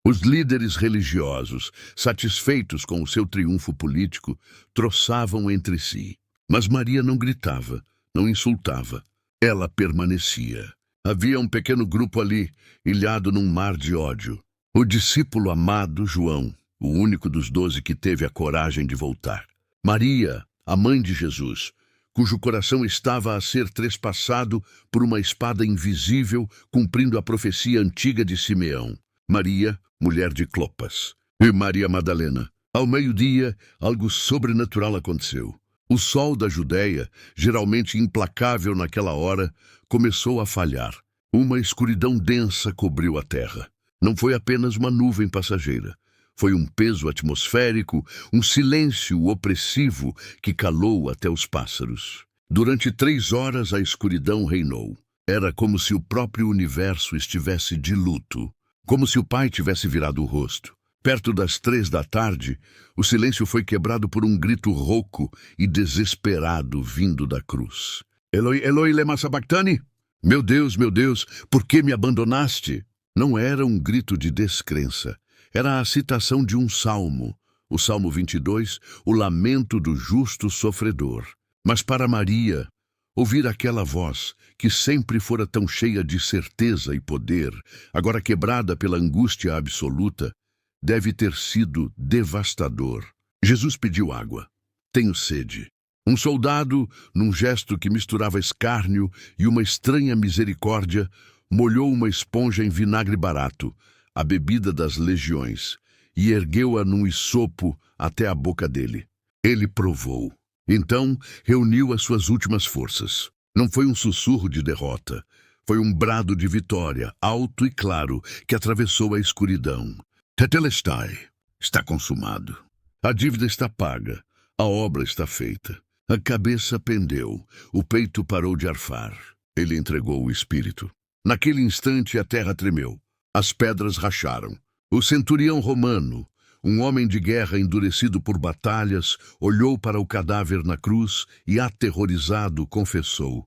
Os líderes religiosos, satisfeitos com o seu triunfo político, troçavam entre si. Mas Maria não gritava, não insultava. Ela permanecia. Havia um pequeno grupo ali, ilhado num mar de ódio. O discípulo amado João, o único dos 12 que teve a coragem de voltar. Maria, a mãe de Jesus, cujo coração estava a ser trespassado por uma espada invisível, cumprindo a profecia antiga de Simeão. Maria, mulher de Clopas. E Maria Madalena. Ao meio-dia, algo sobrenatural aconteceu. O sol da Judéia, geralmente implacável naquela hora, começou a falhar. Uma escuridão densa cobriu a terra. Não foi apenas uma nuvem passageira. Foi um peso atmosférico, um silêncio opressivo que calou até os pássaros. Durante 3 horas a escuridão reinou. Era como se o próprio universo estivesse de luto, como se o Pai tivesse virado o rosto. Perto das 3 da tarde, o silêncio foi quebrado por um grito rouco e desesperado vindo da cruz. Eloi, Eloi, lema sabachthani? Meu Deus, por que me abandonaste? Não era um grito de descrença. Era a citação de um salmo, o Salmo 22, o lamento do justo sofredor. Mas para Maria, ouvir aquela voz, que sempre fora tão cheia de certeza e poder, agora quebrada pela angústia absoluta, deve ter sido devastador. Jesus pediu água. Tenho sede. Um soldado, num gesto que misturava escárnio e uma estranha misericórdia, molhou uma esponja em vinagre barato, a bebida das legiões, e ergueu-a num hisopo até a boca dele. Ele provou. Então, reuniu as suas últimas forças. Não foi um sussurro de derrota. Foi um brado de vitória, alto e claro, que atravessou a escuridão. Tetelestai, está consumado. A dívida está paga, a obra está feita. A cabeça pendeu, o peito parou de arfar. Ele entregou o espírito. Naquele instante a terra tremeu, as pedras racharam. O centurião romano, um homem de guerra endurecido por batalhas, olhou para o cadáver na cruz e, aterrorizado, confessou: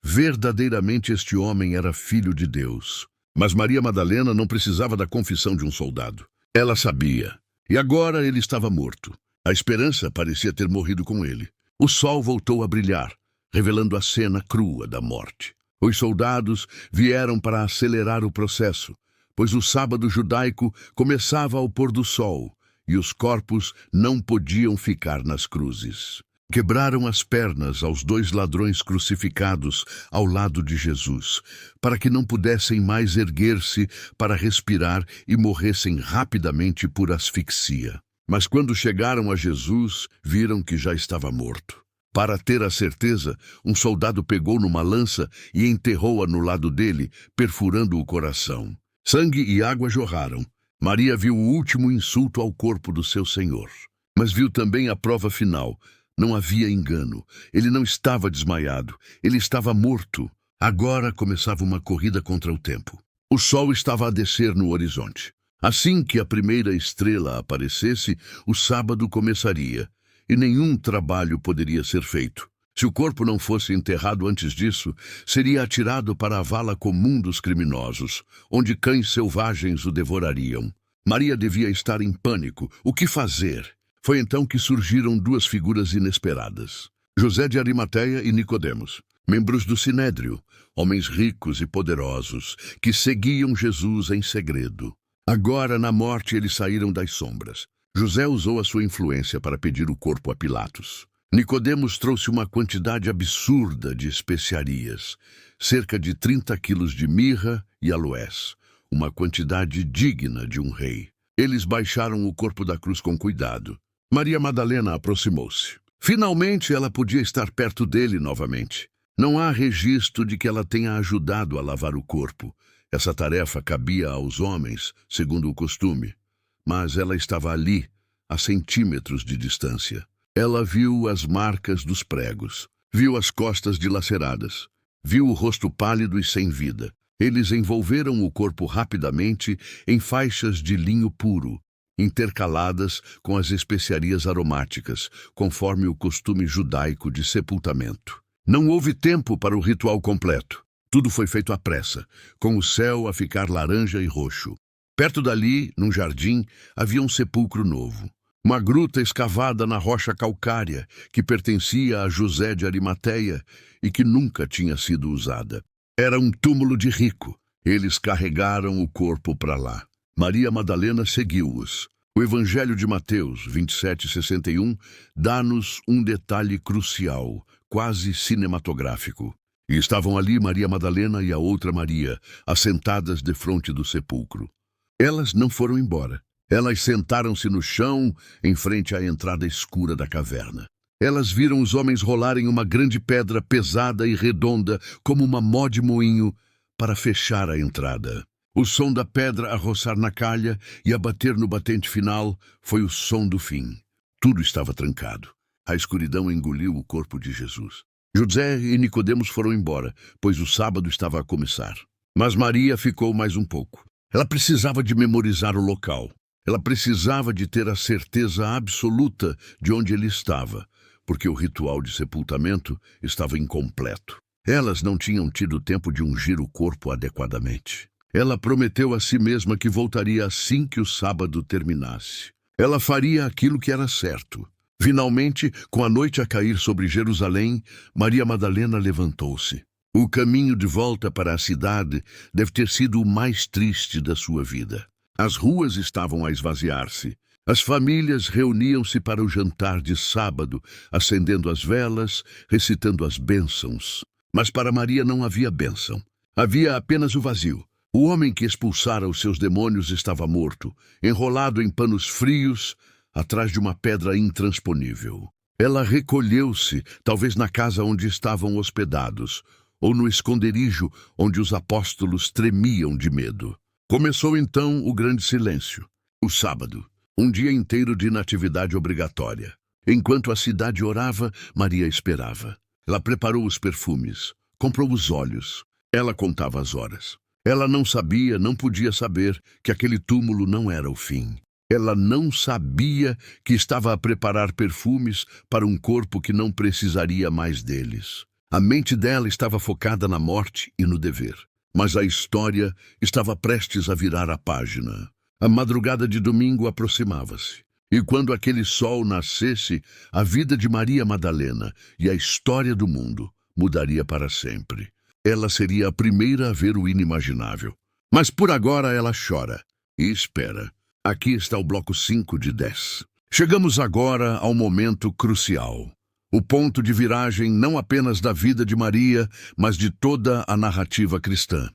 verdadeiramente este homem era filho de Deus. Mas Maria Madalena não precisava da confissão de um soldado. Ela sabia. E agora ele estava morto. A esperança parecia ter morrido com ele. O sol voltou a brilhar, revelando a cena crua da morte. Os soldados vieram para acelerar o processo, pois o sábado judaico começava ao pôr do sol e os corpos não podiam ficar nas cruzes. Quebraram as pernas aos 2 ladrões crucificados ao lado de Jesus, para que não pudessem mais erguer-se para respirar e morressem rapidamente por asfixia. Mas quando chegaram a Jesus, viram que já estava morto. Para ter a certeza, um soldado pegou numa lança e enterrou-a no lado dele, perfurando o coração. Sangue e água jorraram. Maria viu o último insulto ao corpo do seu Senhor. Mas viu também a prova final. Não havia engano. Ele não estava desmaiado. Ele estava morto. Agora começava uma corrida contra o tempo. O sol estava a descer no horizonte. Assim que a primeira estrela aparecesse, o sábado começaria. E nenhum trabalho poderia ser feito. Se o corpo não fosse enterrado antes disso, seria atirado para a vala comum dos criminosos, onde cães selvagens o devorariam. Maria devia estar em pânico. O que fazer? Foi então que surgiram 2 figuras inesperadas. José de Arimateia e Nicodemos, membros do Sinédrio, homens ricos e poderosos, que seguiam Jesus em segredo. Agora, na morte, eles saíram das sombras. José usou a sua influência para pedir o corpo a Pilatos. Nicodemos trouxe uma quantidade absurda de especiarias, cerca de 30 quilos de mirra e aloés, uma quantidade digna de um rei. Eles baixaram o corpo da cruz com cuidado. Maria Madalena aproximou-se. Finalmente ela podia estar perto dele novamente. Não há registro de que ela tenha ajudado a lavar o corpo. Essa tarefa cabia aos homens, segundo o costume. Mas ela estava ali, a centímetros de distância. Ela viu as marcas dos pregos, viu as costas dilaceradas, viu o rosto pálido e sem vida. Eles envolveram o corpo rapidamente em faixas de linho puro, intercaladas com as especiarias aromáticas, conforme o costume judaico de sepultamento. Não houve tempo para o ritual completo. Tudo foi feito à pressa, com o céu a ficar laranja e roxo. Perto dali, num jardim, havia um sepulcro novo. Uma gruta escavada na rocha calcária, que pertencia a José de Arimateia e que nunca tinha sido usada. Era um túmulo de rico. Eles carregaram o corpo para lá. Maria Madalena seguiu-os. O Evangelho de Mateus, 27:61, dá-nos um detalhe crucial, quase cinematográfico. E estavam ali Maria Madalena e a outra Maria, assentadas defronte do sepulcro. Elas não foram embora. Elas sentaram-se no chão, em frente à entrada escura da caverna. Elas viram os homens rolarem uma grande pedra pesada e redonda, como uma mó de moinho, para fechar a entrada. O som da pedra a roçar na calha e a bater no batente final foi o som do fim. Tudo estava trancado. A escuridão engoliu o corpo de Jesus. José e Nicodemos foram embora, pois o sábado estava a começar. Mas Maria ficou mais um pouco. Ela precisava de memorizar o local. Ela precisava de ter a certeza absoluta de onde ele estava, porque o ritual de sepultamento estava incompleto. Elas não tinham tido tempo de ungir o corpo adequadamente. Ela prometeu a si mesma que voltaria assim que o sábado terminasse. Ela faria aquilo que era certo. Finalmente, com a noite a cair sobre Jerusalém, Maria Madalena levantou-se. O caminho de volta para a cidade deve ter sido o mais triste da sua vida. As ruas estavam a esvaziar-se. As famílias reuniam-se para o jantar de sábado, acendendo as velas, recitando as bênçãos. Mas para Maria não havia bênção. Havia apenas o vazio. O homem que expulsara os seus demônios estava morto, enrolado em panos frios, atrás de uma pedra intransponível. Ela recolheu-se, talvez na casa onde estavam hospedados, ou no esconderijo onde os apóstolos tremiam de medo. Começou então o grande silêncio. O sábado, um dia inteiro de natividade obrigatória. Enquanto a cidade orava, Maria esperava. Ela preparou os perfumes, comprou os óleos. Ela contava as horas. Ela não sabia, não podia saber que aquele túmulo não era o fim. Ela não sabia que estava a preparar perfumes para um corpo que não precisaria mais deles. A mente dela estava focada na morte e no dever. Mas a história estava prestes a virar a página. A madrugada de domingo aproximava-se. E quando aquele sol nascesse, a vida de Maria Madalena e a história do mundo mudaria para sempre. Ela seria a primeira a ver o inimaginável. Mas por agora ela chora e espera. Aqui está o bloco 5 de 10. Chegamos agora ao momento crucial. o ponto de viragem não apenas da vida de Maria, mas de toda a narrativa cristã.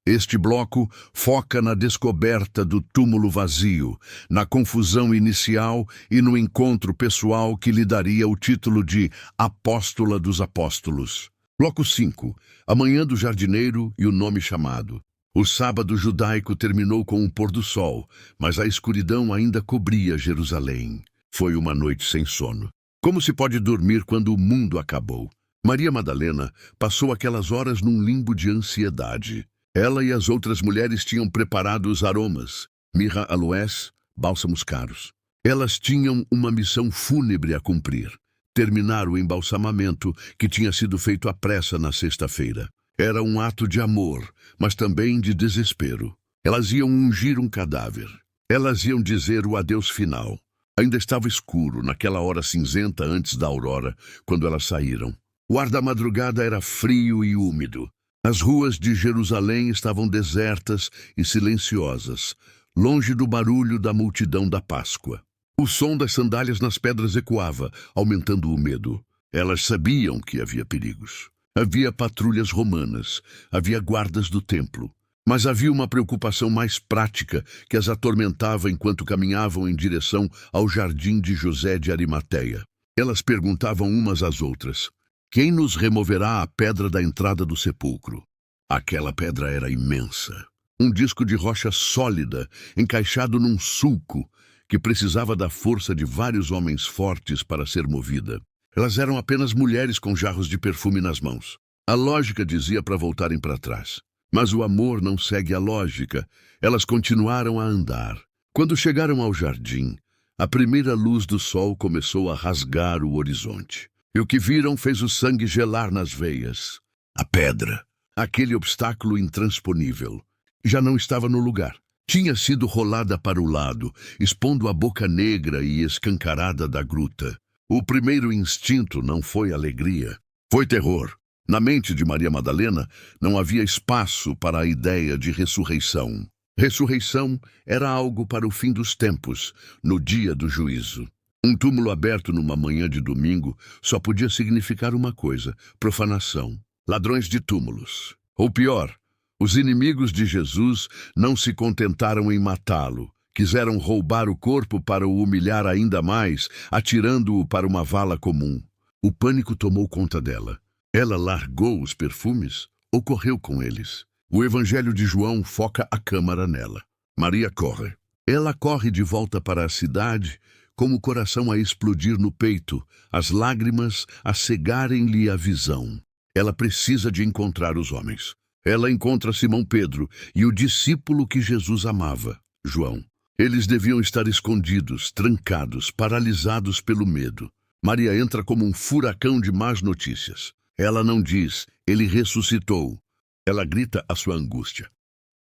Este bloco foca na descoberta do túmulo vazio, na confusão inicial e no encontro pessoal que lhe daria o título de Apóstola dos Apóstolos. Bloco 5. A manhã do jardineiro e o nome chamado. O sábado judaico terminou com o pôr do sol, mas a escuridão ainda cobria Jerusalém. Foi uma noite sem sono. Como se pode dormir quando o mundo acabou? Maria Madalena passou aquelas horas num limbo de ansiedade. Ela e as outras mulheres tinham preparado os aromas, mirra, aloés, bálsamos caros. Elas tinham uma missão fúnebre a cumprir, terminar o embalsamamento que tinha sido feito à pressa na sexta-feira. Era um ato de amor, mas também de desespero. Elas iam ungir um cadáver. Elas iam dizer o adeus final. Ainda estava escuro, naquela hora cinzenta antes da aurora, quando elas saíram. O ar da madrugada era frio e úmido. As ruas de Jerusalém estavam desertas e silenciosas, longe do barulho da multidão da Páscoa. O som das sandálias nas pedras ecoava, aumentando o medo. Elas sabiam que havia perigos. Havia patrulhas romanas, havia guardas do templo. Mas havia uma preocupação mais prática que as atormentava enquanto caminhavam em direção ao jardim de José de Arimateia. Elas perguntavam umas às outras: quem nos removerá a pedra da entrada do sepulcro? Aquela pedra era imensa. Um disco de rocha sólida, encaixado num sulco, que precisava da força de vários homens fortes para ser movida. Elas eram apenas mulheres com jarros de perfume nas mãos. A lógica dizia para voltarem para trás. Mas o amor não segue a lógica. Elas continuaram a andar. Quando chegaram ao jardim, a primeira luz do sol começou a rasgar o horizonte. E o que viram fez o sangue gelar nas veias. A pedra, aquele obstáculo intransponível, já não estava no lugar. Tinha sido rolada para o lado, expondo a boca negra e escancarada da gruta. O primeiro instinto não foi alegria, foi terror. Na mente de Maria Madalena não havia espaço para a ideia de ressurreição. Ressurreição era algo para o fim dos tempos, no dia do juízo. Um túmulo aberto numa manhã de domingo só podia significar uma coisa: profanação. Ladrões de túmulos. Ou pior, os inimigos de Jesus não se contentaram em matá-lo. Quiseram roubar o corpo para o humilhar ainda mais, atirando-o para uma vala comum. O pânico tomou conta dela. Ela largou os perfumes ou correu com eles. O Evangelho de João foca a câmara nela. Maria corre. Ela corre de volta para a cidade, com o coração a explodir no peito, as lágrimas a cegarem-lhe a visão. Ela precisa de encontrar os homens. Ela encontra Simão Pedro e o discípulo que Jesus amava, João. Eles deviam estar escondidos, trancados, paralisados pelo medo. Maria entra como um furacão de más notícias. Ela não diz: ele ressuscitou. Ela grita a sua angústia.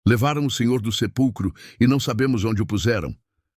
Levaram o Senhor do sepulcro e não sabemos onde o puseram.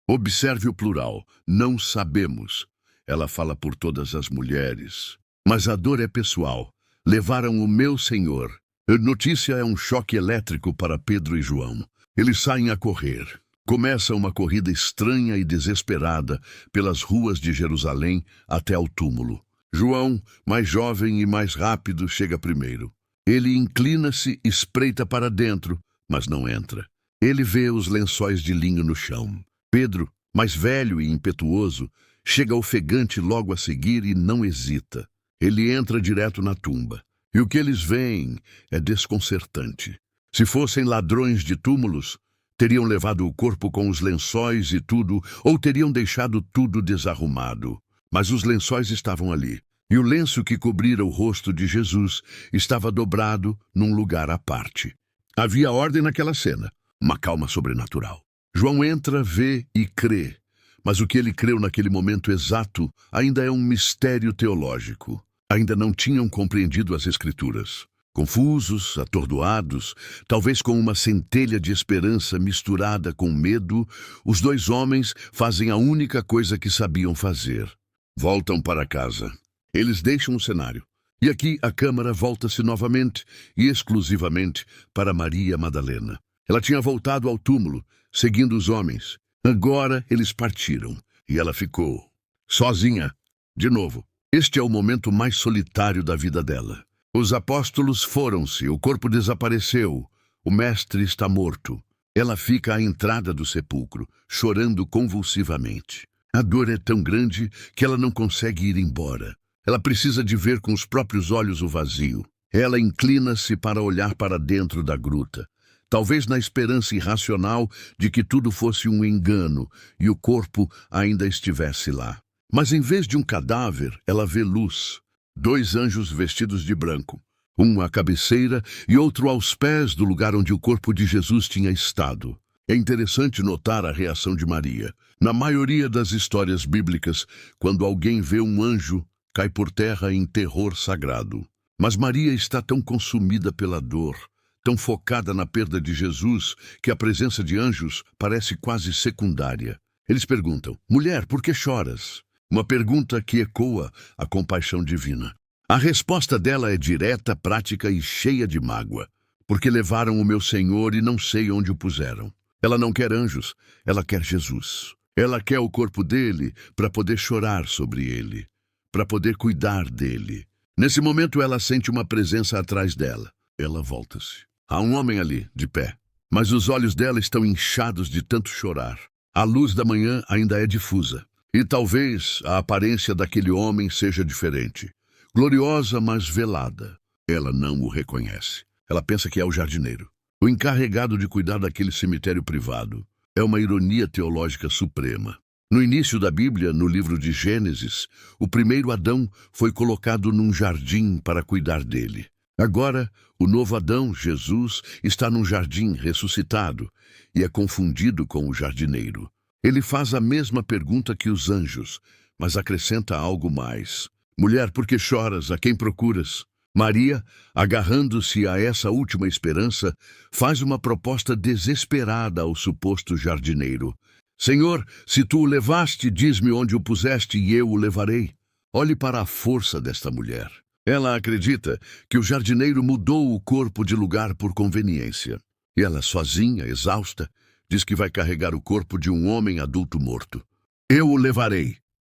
Observe o plural: não sabemos. Ela fala por todas as mulheres. Mas a dor é pessoal. Levaram o meu Senhor. A notícia é um choque elétrico para Pedro e João. Eles saem a correr. Começa uma corrida estranha e desesperada pelas ruas de Jerusalém até ao túmulo. João, mais jovem e mais rápido, chega primeiro. Ele inclina-se, espreita para dentro, mas não entra. Ele vê os lençóis de linho no chão. Pedro, mais velho e impetuoso, chega ofegante logo a seguir e não hesita. Ele entra direto na tumba. E o que eles veem é desconcertante. Se fossem ladrões de túmulos, teriam levado o corpo com os lençóis e tudo, ou teriam deixado tudo desarrumado. Mas os lençóis estavam ali, e o lenço que cobrira o rosto de Jesus estava dobrado num lugar à parte. Havia ordem naquela cena, uma calma sobrenatural. João entra, vê e crê, mas o que ele creu naquele momento exato ainda é um mistério teológico. Ainda não tinham compreendido as Escrituras. Confusos, atordoados, talvez com uma centelha de esperança misturada com medo, os dois homens fazem a única coisa que sabiam fazer. Voltam para casa. Eles deixam o cenário. E aqui a câmara volta-se novamente e exclusivamente para Maria Madalena. Ela tinha voltado ao túmulo, seguindo os homens. Agora eles partiram e ela ficou sozinha, de novo. Este é o momento mais solitário da vida dela. Os apóstolos foram-se, o corpo desapareceu, o mestre está morto. Ela fica à entrada do sepulcro, chorando convulsivamente. A dor é tão grande que ela não consegue ir embora. Ela precisa de ver com os próprios olhos o vazio. Ela inclina-se para olhar para dentro da gruta, talvez na esperança irracional de que tudo fosse um engano e o corpo ainda estivesse lá. Mas em vez de um cadáver, ela vê luz. 2 anjos vestidos de branco, um à cabeceira e outro aos pés do lugar onde o corpo de Jesus tinha estado. É interessante notar a reação de Maria. Na maioria das histórias bíblicas, quando alguém vê um anjo, cai por terra em terror sagrado. Mas Maria está tão consumida pela dor, tão focada na perda de Jesus, que a presença de anjos parece quase secundária. Eles perguntam: mulher, por que choras? Uma pergunta que ecoa a compaixão divina. A resposta dela é direta, prática e cheia de mágoa. Porque levaram o meu Senhor e não sei onde o puseram. Ela não quer anjos, ela quer Jesus. Ela quer o corpo dele para poder chorar sobre ele, para poder cuidar dele. Nesse momento ela sente uma presença atrás dela. Ela volta-se. Há um homem ali, de pé, mas os olhos dela estão inchados de tanto chorar. A luz da manhã ainda é difusa. E talvez a aparência daquele homem seja diferente. Gloriosa, mas velada. Ela não o reconhece. Ela pensa que é o jardineiro, o encarregado de cuidar daquele cemitério privado. É uma ironia teológica suprema. No início da Bíblia, no livro de Gênesis, o primeiro Adão foi colocado num jardim para cuidar dele. Agora, o novo Adão, Jesus, está num jardim ressuscitado e é confundido com o jardineiro. Ele faz a mesma pergunta que os anjos, mas acrescenta algo mais. Mulher, por que choras? A quem procuras? Maria, agarrando-se a essa última esperança, faz uma proposta desesperada ao suposto jardineiro. Senhor, se tu o levaste, diz-me onde o puseste e eu o levarei. Olhe para a força desta mulher. Ela acredita que o jardineiro mudou o corpo de lugar por conveniência. E ela, sozinha, exausta, diz que vai carregar o corpo de um homem adulto morto. Eu o levarei.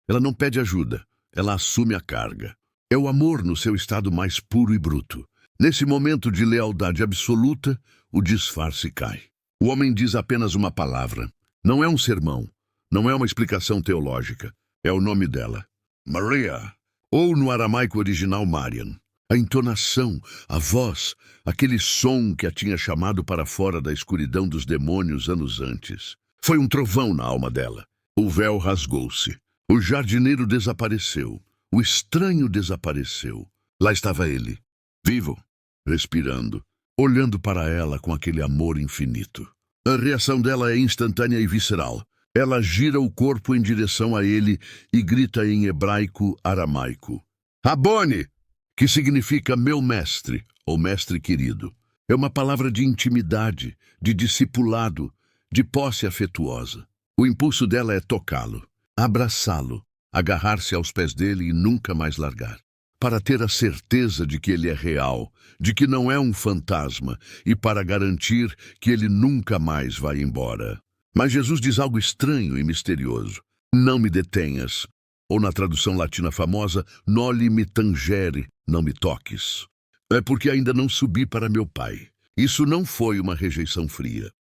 Ela não pede ajuda, ela assume a carga. É o amor no seu estado mais puro e bruto. Nesse momento de lealdade absoluta, o disfarce cai. O homem diz apenas uma palavra. Não é um sermão, não é uma explicação teológica. É o nome dela. Maria. Ou no aramaico original, Marian. A entonação, a voz, aquele som que a tinha chamado para fora da escuridão dos demônios anos antes. Foi um trovão na alma dela. O véu rasgou-se. O jardineiro desapareceu. O estranho desapareceu. Lá estava ele, vivo, respirando, olhando para ela com aquele amor infinito. A reação dela é instantânea e visceral. Ela gira o corpo em direção a ele e grita em hebraico aramaico: Rabone! Que significa meu mestre, ou mestre querido. É uma palavra de intimidade, de discipulado, de posse afetuosa. O impulso dela é tocá-lo, abraçá-lo, agarrar-se aos pés dele e nunca mais largar. Para ter a certeza de que ele é real, de que não é um fantasma, e para garantir que ele nunca mais vai embora. Mas Jesus diz algo estranho e misterioso. Não me detenhas. Ou na tradução latina famosa, noli me tangere, não me toques. É porque ainda não subi para meu Pai. Isso não foi uma rejeição fria.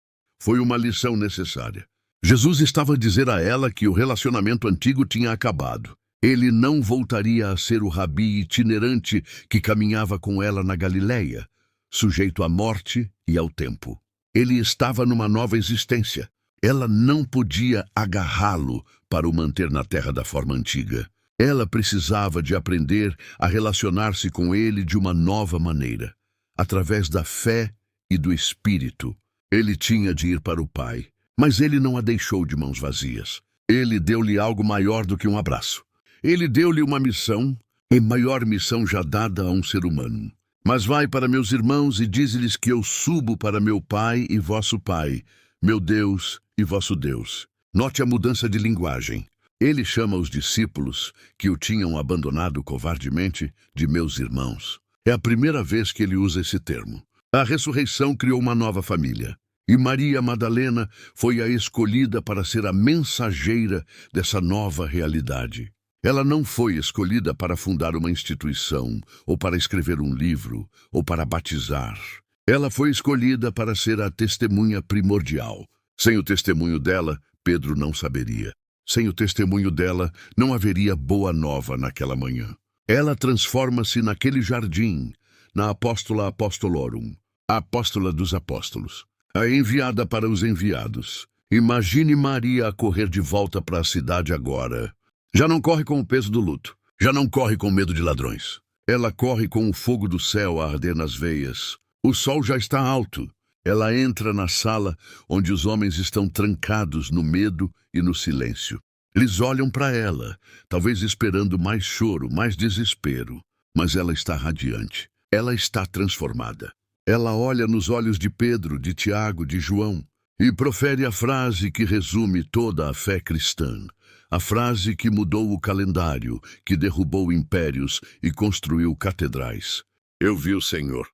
Foi uma lição necessária. Jesus estava a dizer a ela que o relacionamento antigo tinha acabado. Ele não voltaria a ser o rabi itinerante que caminhava com ela na Galileia, sujeito à morte e ao tempo. Ele estava numa nova existência. Ela não podia agarrá-lo para o manter na terra da forma antiga. Ela precisava de aprender a relacionar-se com ele de uma nova maneira, através da fé e do Espírito. Ele tinha de ir para o Pai, mas ele não a deixou de mãos vazias. Ele deu-lhe algo maior do que um abraço. Ele deu-lhe uma missão, a maior missão já dada a um ser humano. Mas vai para meus irmãos e dize-lhes que eu subo para meu Pai e vosso Pai, meu Deus e vosso Deus. Note a mudança de linguagem. Ele chama os discípulos, que o tinham abandonado covardemente, de meus irmãos. É a primeira vez que ele usa esse termo. A ressurreição criou uma nova família. E Maria Madalena foi a escolhida para ser a mensageira dessa nova realidade. Ela não foi escolhida para fundar uma instituição, ou para escrever um livro, ou para batizar. Ela foi escolhida para ser a testemunha primordial. Sem o testemunho dela, Pedro não saberia. Sem o testemunho dela, não haveria boa nova naquela manhã. Ela transforma-se naquele jardim, na apóstola apostolorum, a apóstola dos apóstolos, a enviada para os enviados. Imagine Maria a correr de volta para a cidade agora. Já não corre com o peso do luto, já não corre com medo de ladrões. Ela corre com o fogo do céu a arder nas veias. O sol já está alto. Ela entra na sala onde os homens estão trancados no medo e no silêncio. Eles olham para ela, talvez esperando mais choro, mais desespero. Mas ela está radiante. Ela está transformada. Ela olha nos olhos de Pedro, de Tiago, de João e profere a frase que resume toda a fé cristã. A frase que mudou o calendário, que derrubou impérios e construiu catedrais. Eu vi o Senhor.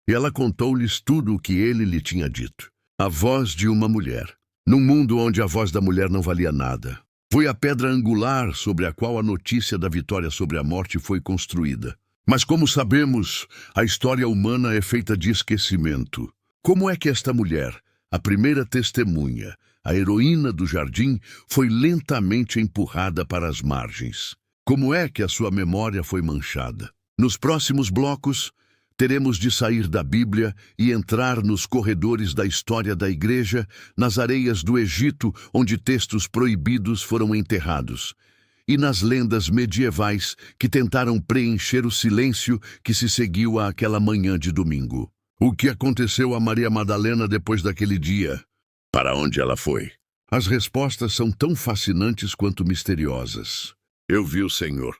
E ela contou-lhes tudo o que ele lhe tinha dito. A voz de uma mulher. Num mundo onde a voz da mulher não valia nada. Foi a pedra angular sobre a qual a notícia da vitória sobre a morte foi construída. Mas como sabemos, a história humana é feita de esquecimento. Como é que esta mulher, a primeira testemunha, a heroína do jardim, foi lentamente empurrada para as margens? Como é que a sua memória foi manchada? Nos próximos blocos, teremos de sair da Bíblia e entrar nos corredores da história da Igreja, nas areias do Egito, onde textos proibidos foram enterrados, e nas lendas medievais que tentaram preencher o silêncio que se seguiu àquela manhã de domingo. O que aconteceu a Maria Madalena depois daquele dia? Para onde ela foi? As respostas são tão fascinantes quanto misteriosas. Eu vi o Senhor.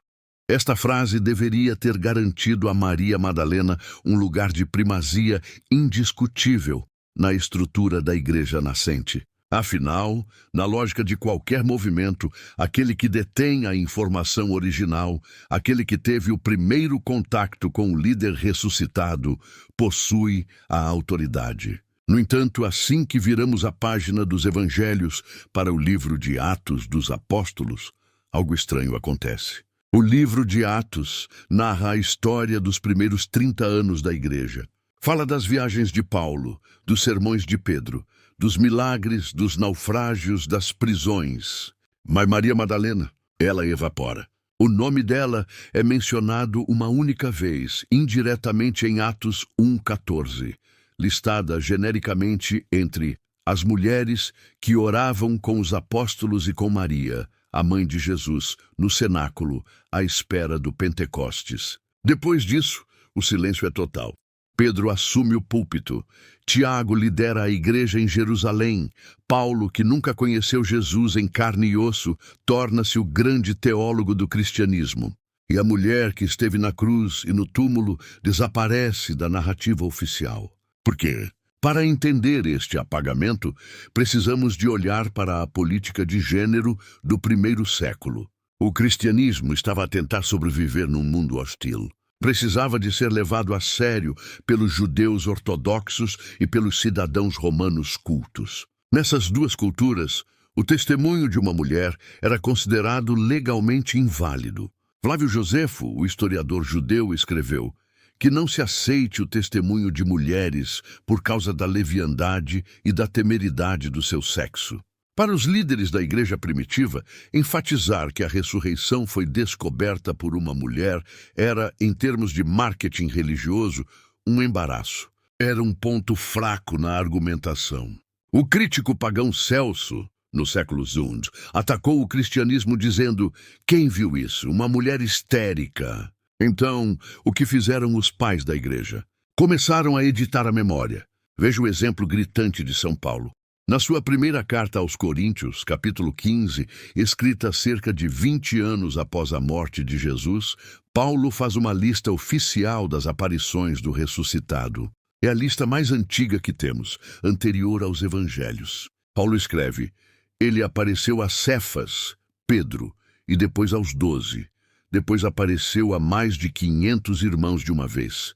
Esta frase deveria ter garantido a Maria Madalena um lugar de primazia indiscutível na estrutura da igreja nascente. Afinal, na lógica de qualquer movimento, aquele que detém a informação original, aquele que teve o primeiro contato com o líder ressuscitado, possui a autoridade. No entanto, assim que viramos a página dos Evangelhos para o livro de Atos dos Apóstolos, algo estranho acontece. O livro de Atos narra a história dos primeiros 30 anos da igreja. Fala das viagens de Paulo, dos sermões de Pedro, dos milagres, dos naufrágios, das prisões. Mas Maria Madalena, ela evapora. O nome dela é mencionado uma única vez, indiretamente em Atos 1:14, listada genericamente entre as mulheres que oravam com os apóstolos e com Maria, a mãe de Jesus, no cenáculo, à espera do Pentecostes. Depois disso, o silêncio é total. Pedro assume o púlpito. Tiago lidera a igreja em Jerusalém. Paulo, que nunca conheceu Jesus em carne e osso, torna-se o grande teólogo do cristianismo. E a mulher que esteve na cruz e no túmulo desaparece da narrativa oficial. Por quê? Para entender este apagamento, precisamos de olhar para a política de gênero do primeiro século. O cristianismo estava a tentar sobreviver num mundo hostil. Precisava de ser levado a sério pelos judeus ortodoxos e pelos cidadãos romanos cultos. Nessas duas culturas, o testemunho de uma mulher era considerado legalmente inválido. Flávio Josefo, o historiador judeu, escreveu que não se aceite o testemunho de mulheres por causa da leviandade e da temeridade do seu sexo. Para os líderes da igreja primitiva, enfatizar que a ressurreição foi descoberta por uma mulher era, em termos de marketing religioso, um embaraço. Era um ponto fraco na argumentação. O crítico pagão Celso, no século XI, atacou o cristianismo dizendo: quem viu isso? Uma mulher histérica. Então, o que fizeram os pais da igreja? Começaram a editar a memória. Veja o exemplo gritante de São Paulo. Na sua primeira carta aos Coríntios, capítulo 15, escrita cerca de 20 anos após a morte de Jesus, Paulo faz uma lista oficial das aparições do ressuscitado. É a lista mais antiga que temos, anterior aos evangelhos. Paulo escreve: ele apareceu a Cefas, Pedro, e depois aos 12. Depois apareceu a mais de 500 irmãos de uma vez.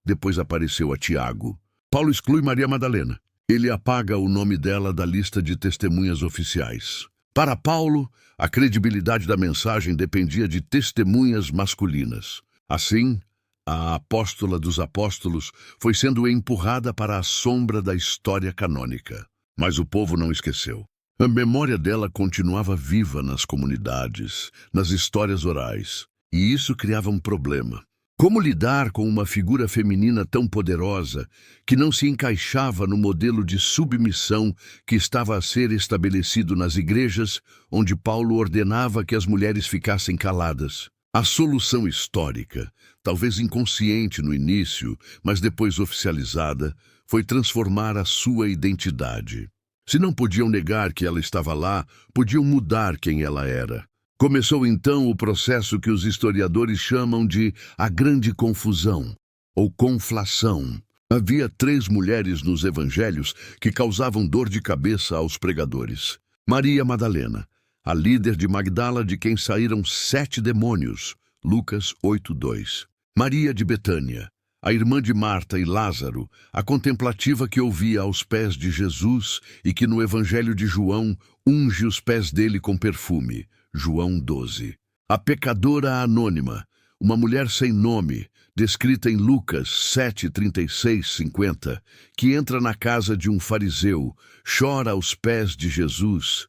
Depois apareceu a Tiago. Paulo exclui Maria Madalena. Ele apaga o nome dela da lista de testemunhas oficiais. Para Paulo, a credibilidade da mensagem dependia de testemunhas masculinas. Assim, a apóstola dos apóstolos foi sendo empurrada para a sombra da história canônica. Mas o povo não esqueceu. A memória dela continuava viva nas comunidades, nas histórias orais, e isso criava um problema. Como lidar com uma figura feminina tão poderosa que não se encaixava no modelo de submissão que estava a ser estabelecido nas igrejas, onde Paulo ordenava que as mulheres ficassem caladas? A solução histórica, talvez inconsciente no início, mas depois oficializada, foi transformar a sua identidade. Se não podiam negar que ela estava lá, podiam mudar quem ela era. Começou então o processo que os historiadores chamam de a grande confusão, ou conflação. Havia 3 mulheres nos evangelhos que causavam dor de cabeça aos pregadores. Maria Madalena, a líder de Magdala, de quem saíram 7 demônios, Lucas 8:2. Maria de Betânia, a irmã de Marta e Lázaro, a contemplativa que ouvia aos pés de Jesus e que no evangelho de João unge os pés dele com perfume, João 12. A pecadora anônima, uma mulher sem nome, descrita em Lucas 7:36-50, que entra na casa de um fariseu, chora aos pés de Jesus,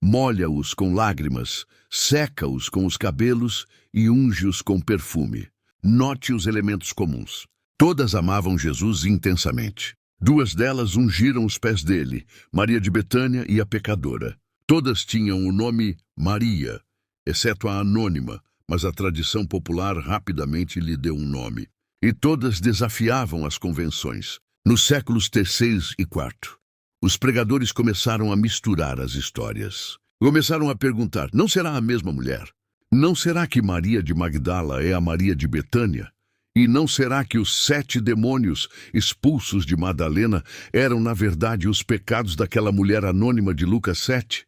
molha-os com lágrimas, seca-os com os cabelos e unge-os com perfume. Note os elementos comuns. Todas amavam Jesus intensamente. 2 delas ungiram os pés dele, Maria de Betânia e a pecadora. Todas tinham o nome Maria, exceto a anônima, mas a tradição popular rapidamente lhe deu um nome. E todas desafiavam as convenções. Nos séculos III e IV, os pregadores começaram a misturar as histórias. Começaram a perguntar, não será a mesma mulher? Não será que Maria de Magdala é a Maria de Betânia? E não será que os 7 demônios expulsos de Madalena eram, na verdade, os pecados daquela mulher anônima de Lucas 7?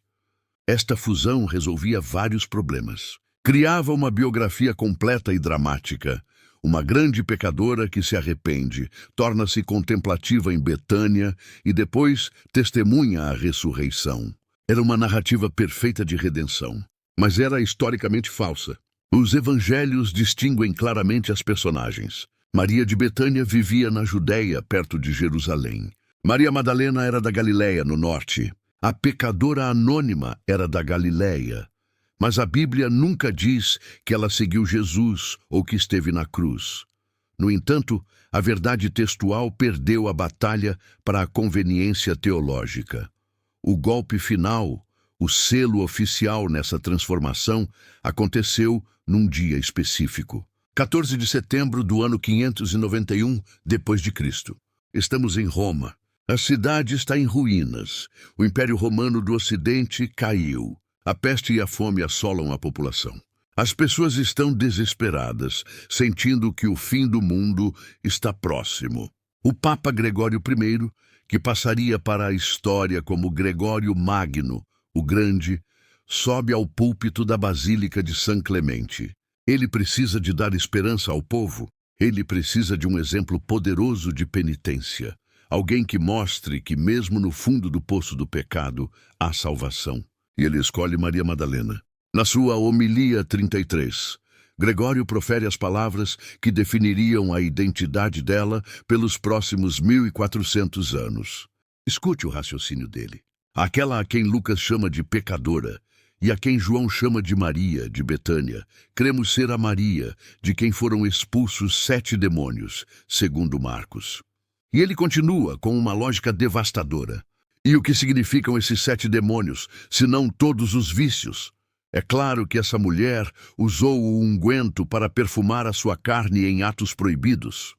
Esta fusão resolvia vários problemas. Criava uma biografia completa e dramática. Uma grande pecadora que se arrepende, torna-se contemplativa em Betânia e depois testemunha a ressurreição. Era uma narrativa perfeita de redenção, mas era historicamente falsa. Os evangelhos distinguem claramente as personagens. Maria de Betânia vivia na Judéia, perto de Jerusalém. Maria Madalena era da Galiléia, no norte. A pecadora anônima era da Galiléia. Mas a Bíblia nunca diz que ela seguiu Jesus ou que esteve na cruz. No entanto, a verdade textual perdeu a batalha para a conveniência teológica. O golpe final, o selo oficial nessa transformação, aconteceu num dia específico. 14 de setembro do ano 591 depois de Cristo. Estamos em Roma. A cidade está em ruínas. O Império Romano do Ocidente caiu. A peste e a fome assolam a população. As pessoas estão desesperadas, sentindo que o fim do mundo está próximo. O Papa Gregório I, que passaria para a história como Gregório Magno, o Grande, sobe ao púlpito da Basílica de São Clemente. Ele precisa de dar esperança ao povo. Ele precisa de um exemplo poderoso de penitência. Alguém que mostre que mesmo no fundo do poço do pecado há salvação. E ele escolhe Maria Madalena. Na sua homilia 33, Gregório profere as palavras que definiriam a identidade dela pelos próximos 1400 anos. Escute o raciocínio dele. Aquela a quem Lucas chama de pecadora e a quem João chama de Maria, de Betânia, cremos ser a Maria, de quem foram expulsos 7 demônios, segundo Marcos. E ele continua com uma lógica devastadora. E o que significam esses 7 demônios, se não todos os vícios? É claro que essa mulher usou o unguento para perfumar a sua carne em atos proibidos.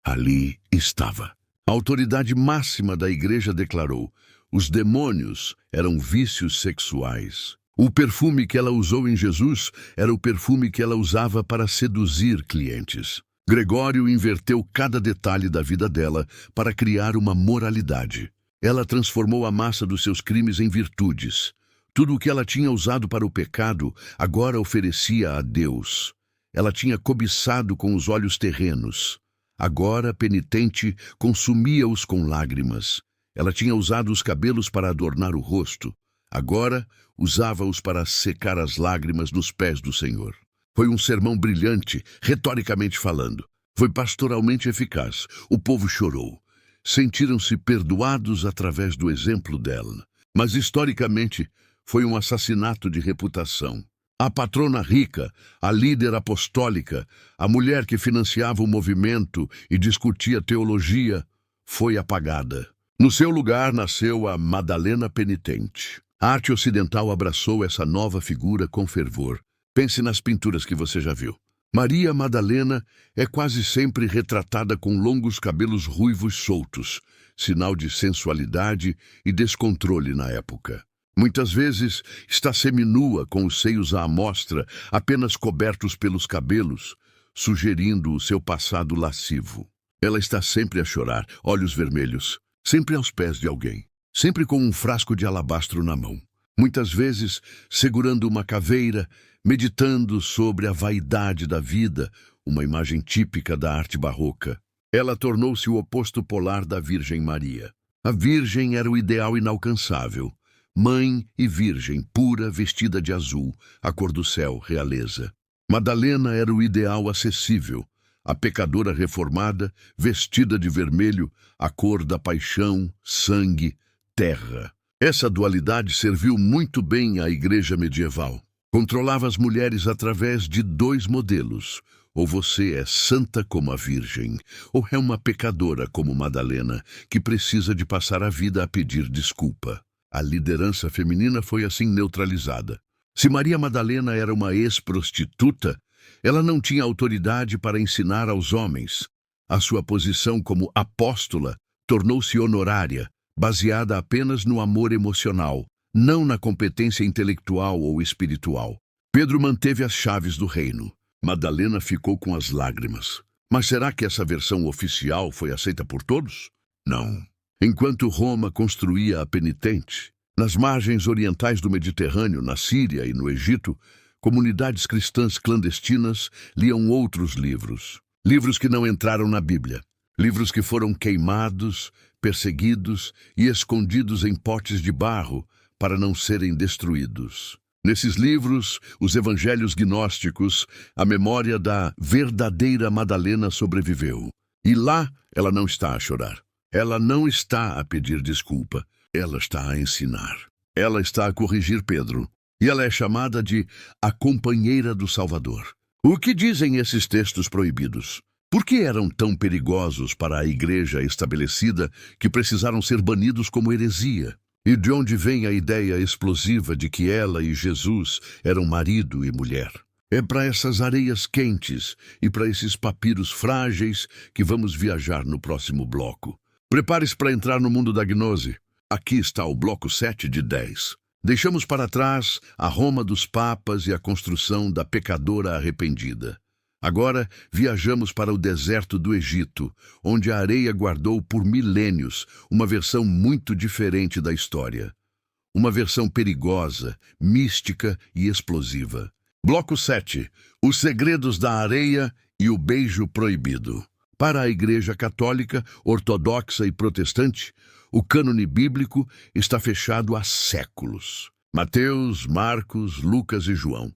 Ali estava. A autoridade máxima da igreja declarou: os demônios eram vícios sexuais. O perfume que ela usou em Jesus era o perfume que ela usava para seduzir clientes. Gregório inverteu cada detalhe da vida dela para criar uma moralidade. Ela transformou a massa dos seus crimes em virtudes. Tudo o que ela tinha usado para o pecado, agora oferecia a Deus. Ela tinha cobiçado com os olhos terrenos. Agora, penitente, consumia-os com lágrimas. Ela tinha usado os cabelos para adornar o rosto. Agora, usava-os para secar as lágrimas nos pés do Senhor. Foi um sermão brilhante, retoricamente falando. Foi pastoralmente eficaz. O povo chorou. Sentiram-se perdoados através do exemplo dela. Mas, historicamente, foi um assassinato de reputação. A patrona rica, a líder apostólica, a mulher que financiava o movimento e discutia teologia, foi apagada. No seu lugar nasceu a Madalena penitente. A arte ocidental abraçou essa nova figura com fervor. Pense nas pinturas que você já viu. Maria Madalena é quase sempre retratada com longos cabelos ruivos soltos, sinal de sensualidade e descontrole na época. Muitas vezes está seminua, com os seios à amostra, apenas cobertos pelos cabelos, sugerindo o seu passado lascivo. Ela está sempre a chorar, olhos vermelhos, sempre aos pés de alguém, sempre com um frasco de alabastro na mão. Muitas vezes segurando uma caveira, meditando sobre a vaidade da vida, uma imagem típica da arte barroca. Ela tornou-se o oposto polar da Virgem Maria. A Virgem era o ideal inalcançável. Mãe e virgem, pura, vestida de azul, a cor do céu, realeza. Madalena era o ideal acessível, a pecadora reformada, vestida de vermelho, a cor da paixão, sangue, terra. Essa dualidade serviu muito bem à igreja medieval. Controlava as mulheres através de dois modelos. Ou você é santa como a Virgem, ou é uma pecadora como Madalena, que precisa de passar a vida a pedir desculpa. A liderança feminina foi assim neutralizada. Se Maria Madalena era uma ex-prostituta, ela não tinha autoridade para ensinar aos homens. A sua posição como apóstola tornou-se honorária, baseada apenas no amor emocional, não na competência intelectual ou espiritual. Pedro manteve as chaves do reino. Madalena ficou com as lágrimas. Mas será que essa versão oficial foi aceita por todos? Não. Enquanto Roma construía a penitente, nas margens orientais do Mediterrâneo, na Síria e no Egito, comunidades cristãs clandestinas liam outros livros. Livros que não entraram na Bíblia. Livros que foram queimados, perseguidos e escondidos em potes de barro para não serem destruídos. Nesses livros, os evangelhos gnósticos, a memória da verdadeira Madalena sobreviveu. E lá ela não está a chorar. Ela não está a pedir desculpa, ela está a ensinar. Ela está a corrigir Pedro, e ela é chamada de a companheira do Salvador. O que dizem esses textos proibidos? Por que eram tão perigosos para a igreja estabelecida que precisaram ser banidos como heresia? E de onde vem a ideia explosiva de que ela e Jesus eram marido e mulher? É para essas areias quentes e para esses papiros frágeis que vamos viajar no próximo bloco. Prepare-se para entrar no mundo da gnose. Aqui está o bloco 7 de 10. Deixamos para trás a Roma dos papas e a construção da pecadora arrependida. Agora viajamos para o deserto do Egito, onde a areia guardou por milênios uma versão muito diferente da história. Uma versão perigosa, mística e explosiva. Bloco 7. Os segredos da areia e o beijo proibido. Para a Igreja Católica, Ortodoxa e Protestante, o cânone bíblico está fechado há séculos. Mateus, Marcos, Lucas e João.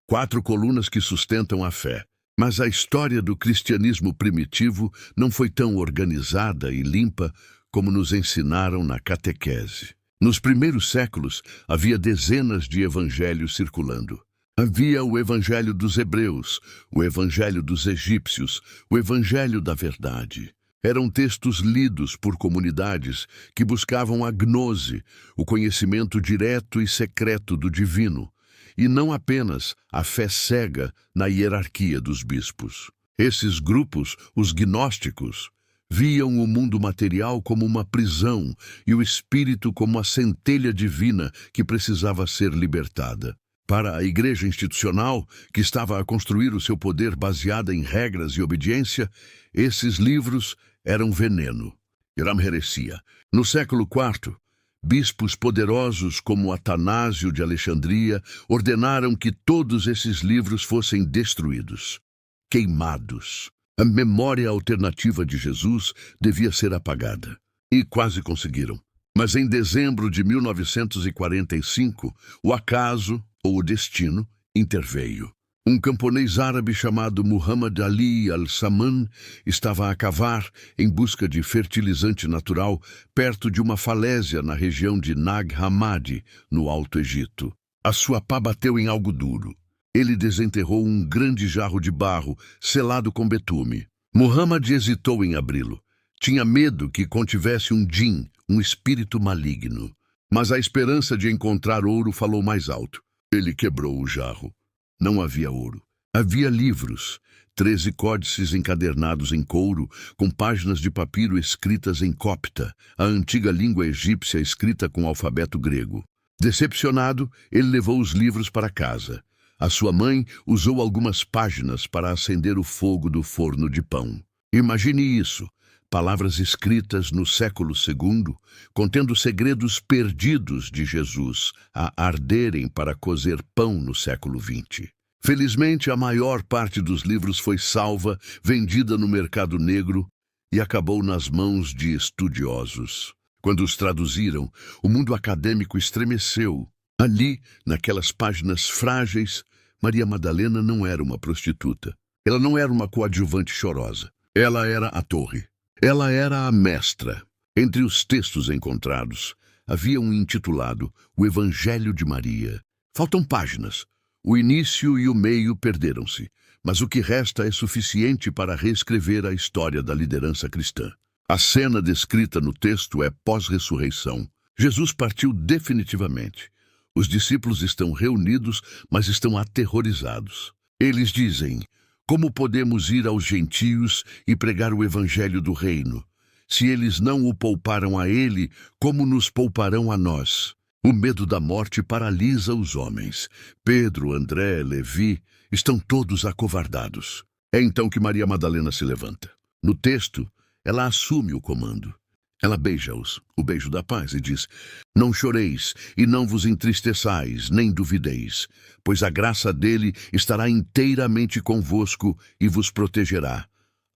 4 colunas que sustentam a fé. Mas a história do cristianismo primitivo não foi tão organizada e limpa como nos ensinaram na catequese. Nos primeiros séculos, havia dezenas de evangelhos circulando. Havia o Evangelho dos Hebreus, o Evangelho dos Egípcios, o Evangelho da Verdade. Eram textos lidos por comunidades que buscavam a gnose, o conhecimento direto e secreto do divino, e não apenas a fé cega na hierarquia dos bispos. Esses grupos, os gnósticos, viam o mundo material como uma prisão e o espírito como a centelha divina que precisava ser libertada. Para a igreja institucional, que estava a construir o seu poder baseada em regras e obediência, esses livros eram veneno. Eram heresia. No século IV, bispos poderosos como Atanásio de Alexandria ordenaram que todos esses livros fossem destruídos, queimados. A memória alternativa de Jesus devia ser apagada. E quase conseguiram. Mas em dezembro de 1945, o acaso, ou o destino, interveio. Um camponês árabe chamado Muhammad Ali al-Saman estava a cavar em busca de fertilizante natural perto de uma falésia na região de Nag Hammadi, no Alto Egito. A sua pá bateu em algo duro. Ele desenterrou um grande jarro de barro, selado com betume. Muhammad hesitou em abri-lo. Tinha medo que contivesse um djinn, um espírito maligno. Mas a esperança de encontrar ouro falou mais alto. Ele quebrou o jarro. Não havia ouro. Havia livros, 13 códices encadernados em couro, com páginas de papiro escritas em copta, a antiga língua egípcia escrita com alfabeto grego. Decepcionado, ele levou os livros para casa. A sua mãe usou algumas páginas para acender o fogo do forno de pão. Imagine isso. Palavras escritas no século II, contendo segredos perdidos de Jesus a arderem para cozer pão no século XX. Felizmente, a maior parte dos livros foi salva, vendida no mercado negro e acabou nas mãos de estudiosos. Quando os traduziram, o mundo acadêmico estremeceu. Ali, naquelas páginas frágeis, Maria Madalena não era uma prostituta. Ela não era uma coadjuvante chorosa. Ela era a torre. Ela era a mestra. Entre os textos encontrados, havia um intitulado O Evangelho de Maria. Faltam páginas. O início e o meio perderam-se, mas o que resta é suficiente para reescrever a história da liderança cristã. A cena descrita no texto é pós-ressurreição. Jesus partiu definitivamente. Os discípulos estão reunidos, mas estão aterrorizados. Eles dizem: como podemos ir aos gentios e pregar o evangelho do reino? Se eles não o pouparam a ele, como nos pouparão a nós? O medo da morte paralisa os homens. Pedro, André, Levi estão todos acovardados. É então que Maria Madalena se levanta. No texto, ela assume o comando. Ela beija-os, o beijo da paz, e diz: não choreis e não vos entristeçais, nem duvideis, pois a graça dele estará inteiramente convosco e vos protegerá.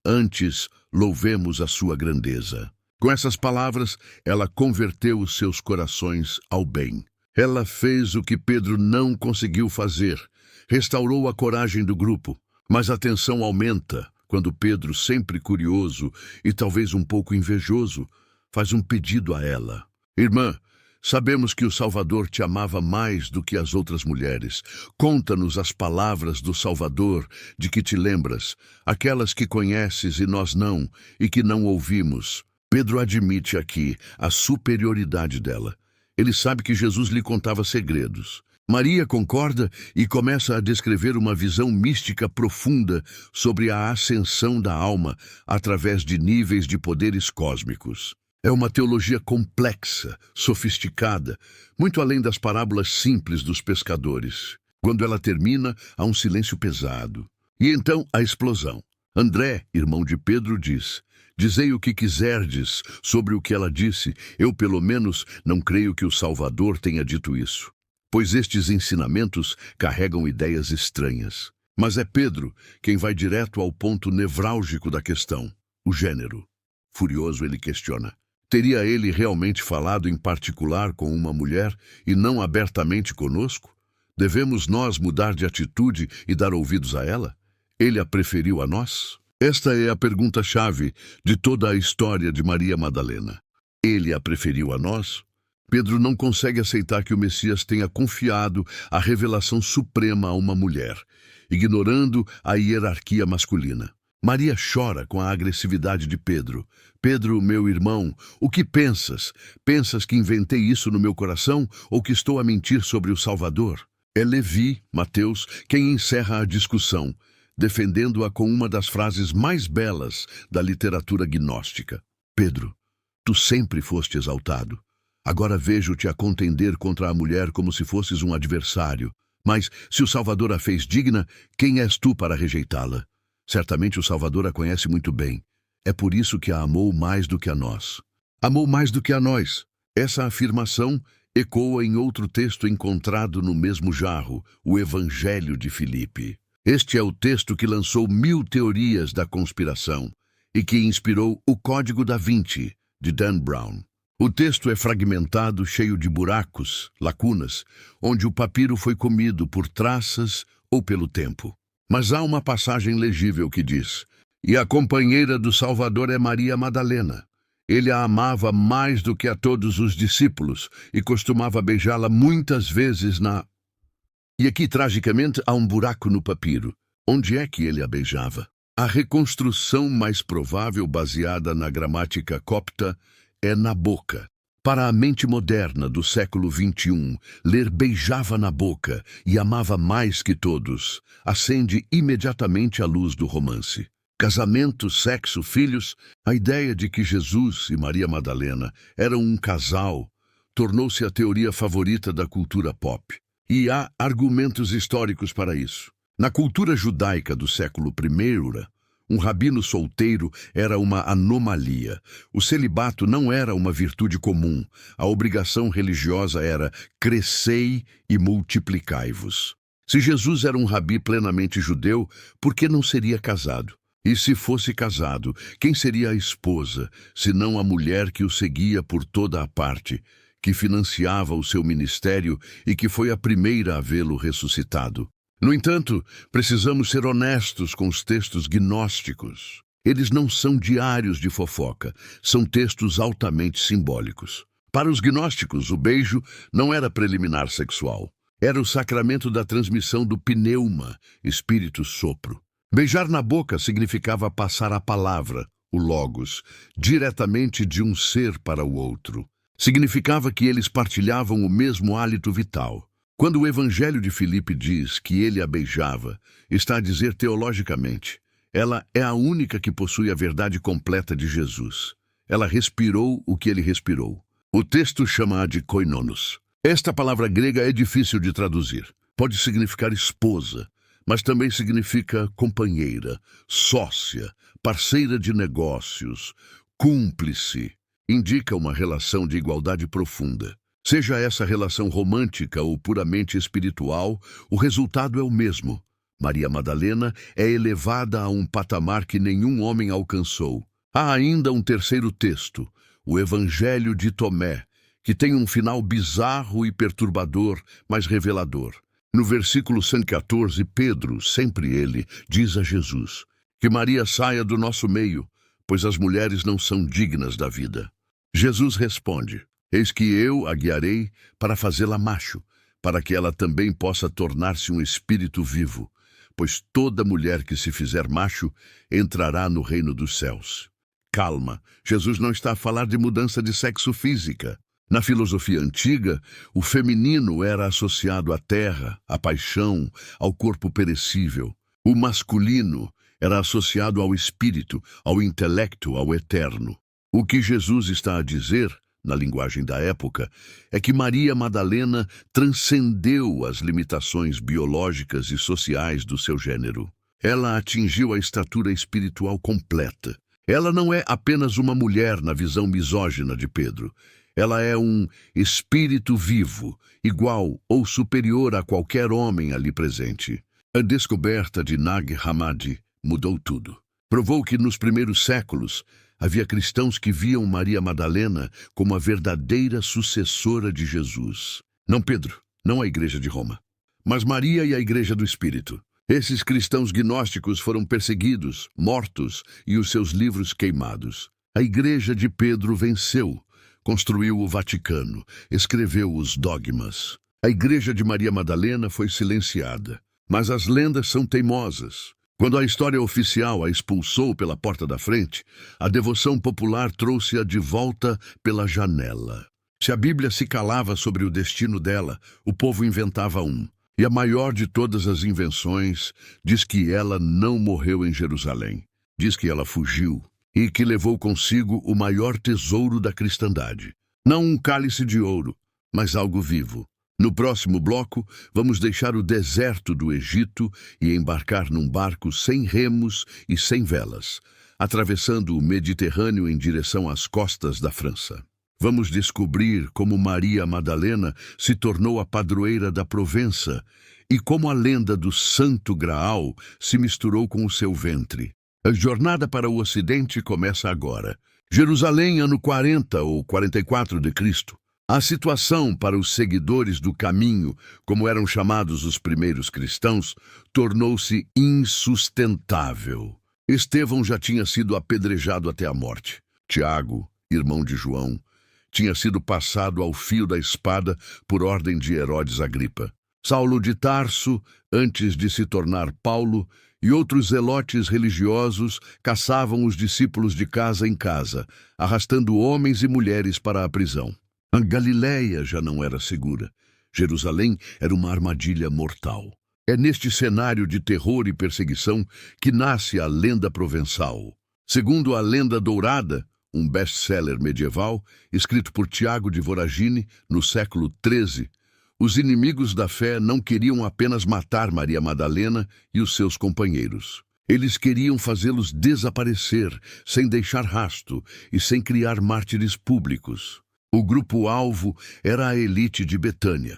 Antes, louvemos a sua grandeza. Com essas palavras, ela converteu os seus corações ao bem. Ela fez o que Pedro não conseguiu fazer. Restaurou a coragem do grupo. Mas a tensão aumenta quando Pedro, sempre curioso e talvez um pouco invejoso, faz um pedido a ela. Irmã, sabemos que o Salvador te amava mais do que as outras mulheres. Conta-nos as palavras do Salvador de que te lembras, aquelas que conheces e nós não, e que não ouvimos. Pedro admite aqui a superioridade dela. Ele sabe que Jesus lhe contava segredos. Maria concorda e começa a descrever uma visão mística profunda sobre a ascensão da alma através de níveis de poderes cósmicos. É uma teologia complexa, sofisticada, muito além das parábolas simples dos pescadores. Quando ela termina, há um silêncio pesado. E então a explosão. André, irmão de Pedro, diz: dizei o que quiserdes sobre o que ela disse, eu pelo menos não creio que o Salvador tenha dito isso. Pois estes ensinamentos carregam ideias estranhas. Mas é Pedro quem vai direto ao ponto nevrálgico da questão, o gênero. Furioso, ele questiona: teria ele realmente falado em particular com uma mulher e não abertamente conosco? Devemos nós mudar de atitude e dar ouvidos a ela? Ele a preferiu a nós? Esta é a pergunta-chave de toda a história de Maria Madalena. Ele a preferiu a nós? Pedro não consegue aceitar que o Messias tenha confiado a revelação suprema a uma mulher, ignorando a hierarquia masculina. Maria chora com a agressividade de Pedro. Pedro, meu irmão, o que pensas? Pensas que inventei isso no meu coração ou que estou a mentir sobre o Salvador? É Levi, Mateus, quem encerra a discussão, defendendo-a com uma das frases mais belas da literatura gnóstica. Pedro, tu sempre foste exaltado. Agora vejo-te a contender contra a mulher como se fosses um adversário. Mas, se o Salvador a fez digna, quem és tu para rejeitá-la? Certamente o Salvador a conhece muito bem. É por isso que a amou mais do que a nós. Amou mais do que a nós. Essa afirmação ecoa em outro texto encontrado no mesmo jarro, o Evangelho de Filipe. Este é o texto que lançou 1000 teorias da conspiração e que inspirou O Código da Vinci, de Dan Brown. O texto é fragmentado, cheio de buracos, lacunas, onde o papiro foi comido por traças ou pelo tempo. Mas há uma passagem legível que diz: "E a companheira do Salvador é Maria Madalena. Ele a amava mais do que a todos os discípulos e costumava beijá-la muitas vezes na..." E aqui, tragicamente, há um buraco no papiro. Onde é que ele a beijava? A reconstrução mais provável, baseada na gramática copta, é na boca. Para a mente moderna do século XXI, ler beijava na boca e amava mais que todos acende imediatamente a luz do romance. Casamento, sexo, filhos, a ideia de que Jesus e Maria Madalena eram um casal tornou-se a teoria favorita da cultura pop. E há argumentos históricos para isso. Na cultura judaica do século I, um rabino solteiro era uma anomalia. O celibato não era uma virtude comum. A obrigação religiosa era crescei e multiplicai-vos. Se Jesus era um rabi plenamente judeu, por que não seria casado? E se fosse casado, quem seria a esposa, senão a mulher que o seguia por toda a parte, que financiava o seu ministério e que foi a primeira a vê-lo ressuscitado? No entanto, precisamos ser honestos com os textos gnósticos. Eles não são diários de fofoca, são textos altamente simbólicos. Para os gnósticos, o beijo não era preliminar sexual. Era o sacramento da transmissão do pneuma, espírito sopro. Beijar na boca significava passar a palavra, o logos, diretamente de um ser para o outro. Significava que eles partilhavam o mesmo hálito vital. Quando o Evangelho de Filipe diz que ele a beijava, está a dizer teologicamente: ela é a única que possui a verdade completa de Jesus. Ela respirou o que ele respirou. O texto chama-a de koinonos. Esta palavra grega é difícil de traduzir. Pode significar esposa, mas também significa companheira, sócia, parceira de negócios, cúmplice. Indica uma relação de igualdade profunda. Seja essa relação romântica ou puramente espiritual, o resultado é o mesmo. Maria Madalena é elevada a um patamar que nenhum homem alcançou. Há ainda um terceiro texto, o Evangelho de Tomé, que tem um final bizarro e perturbador, mas revelador. No versículo 114, Pedro, sempre ele, diz a Jesus: "Que Maria saia do nosso meio, pois as mulheres não são dignas da vida." Jesus responde: "Eis que eu a guiarei para fazê-la macho, para que ela também possa tornar-se um espírito vivo, pois toda mulher que se fizer macho entrará no reino dos céus." Calma, Jesus não está a falar de mudança de sexo física. Na filosofia antiga, o feminino era associado à terra, à paixão, ao corpo perecível. O masculino era associado ao espírito, ao intelecto, ao eterno. O que Jesus está a dizer, na linguagem da época, é que Maria Madalena transcendeu as limitações biológicas e sociais do seu gênero. Ela atingiu a estatura espiritual completa. Ela não é apenas uma mulher na visão misógina de Pedro. Ela é um espírito vivo, igual ou superior a qualquer homem ali presente. A descoberta de Nag Hammadi mudou tudo. Provou que nos primeiros séculos havia cristãos que viam Maria Madalena como a verdadeira sucessora de Jesus. Não Pedro, não a Igreja de Roma, mas Maria e a Igreja do Espírito. Esses cristãos gnósticos foram perseguidos, mortos e os seus livros queimados. A Igreja de Pedro venceu, construiu o Vaticano, escreveu os dogmas. A Igreja de Maria Madalena foi silenciada, mas as lendas são teimosas. Quando a história oficial a expulsou pela porta da frente, a devoção popular trouxe-a de volta pela janela. Se a Bíblia se calava sobre o destino dela, o povo inventava um. E a maior de todas as invenções diz que ela não morreu em Jerusalém. Diz que ela fugiu e que levou consigo o maior tesouro da cristandade. Não um cálice de ouro, mas algo vivo. No próximo bloco, vamos deixar o deserto do Egito e embarcar num barco sem remos e sem velas, atravessando o Mediterrâneo em direção às costas da França. Vamos descobrir como Maria Madalena se tornou a padroeira da Provença e como a lenda do Santo Graal se misturou com o seu ventre. A jornada para o Ocidente começa agora. Jerusalém, ano 40 ou 44 de Cristo. A situação para os seguidores do caminho, como eram chamados os primeiros cristãos, tornou-se insustentável. Estevão já tinha sido apedrejado até a morte. Tiago, irmão de João, tinha sido passado ao fio da espada por ordem de Herodes Agripa. Saulo de Tarso, antes de se tornar Paulo, e outros zelotes religiosos caçavam os discípulos de casa em casa, arrastando homens e mulheres para a prisão. A Galiléia já não era segura. Jerusalém era uma armadilha mortal. É neste cenário de terror e perseguição que nasce a lenda provençal. Segundo a Lenda Dourada, um best-seller medieval, escrito por Tiago de Voragine no século XIII, os inimigos da fé não queriam apenas matar Maria Madalena e os seus companheiros. Eles queriam fazê-los desaparecer, sem deixar rastro e sem criar mártires públicos. O grupo-alvo era a elite de Betânia.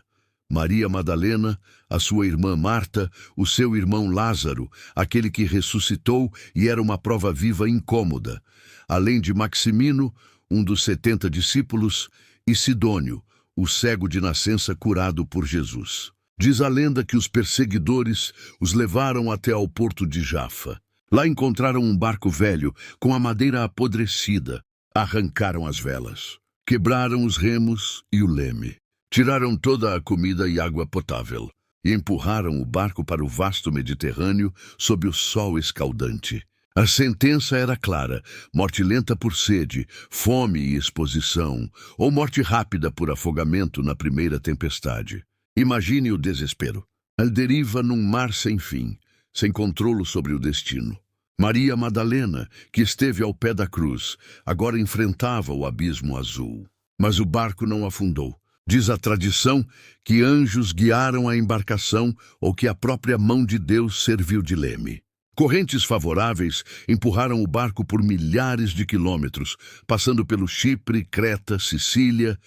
Maria Madalena, a sua irmã Marta, o seu irmão Lázaro, aquele que ressuscitou e era uma prova viva incômoda, além de Maximino, um dos 70 discípulos, e Sidônio, o cego de nascença curado por Jesus. Diz a lenda que os perseguidores os levaram até ao porto de Jafa. Lá encontraram um barco velho, com a madeira apodrecida. Arrancaram as velas, quebraram os remos e o leme. Tiraram toda a comida e água potável e empurraram o barco para o vasto Mediterrâneo sob o sol escaldante. A sentença era clara: morte lenta por sede, fome e exposição, ou morte rápida por afogamento na primeira tempestade. Imagine o desespero. A deriva num mar sem fim, sem controle sobre o destino. Maria Madalena, que esteve ao pé da cruz, agora enfrentava o abismo azul. Mas o barco não afundou. Diz a tradição que anjos guiaram a embarcação ou que a própria mão de Deus serviu de leme. Correntes favoráveis empurraram o barco por milhares de quilômetros, passando pelo Chipre, Creta, Sicília,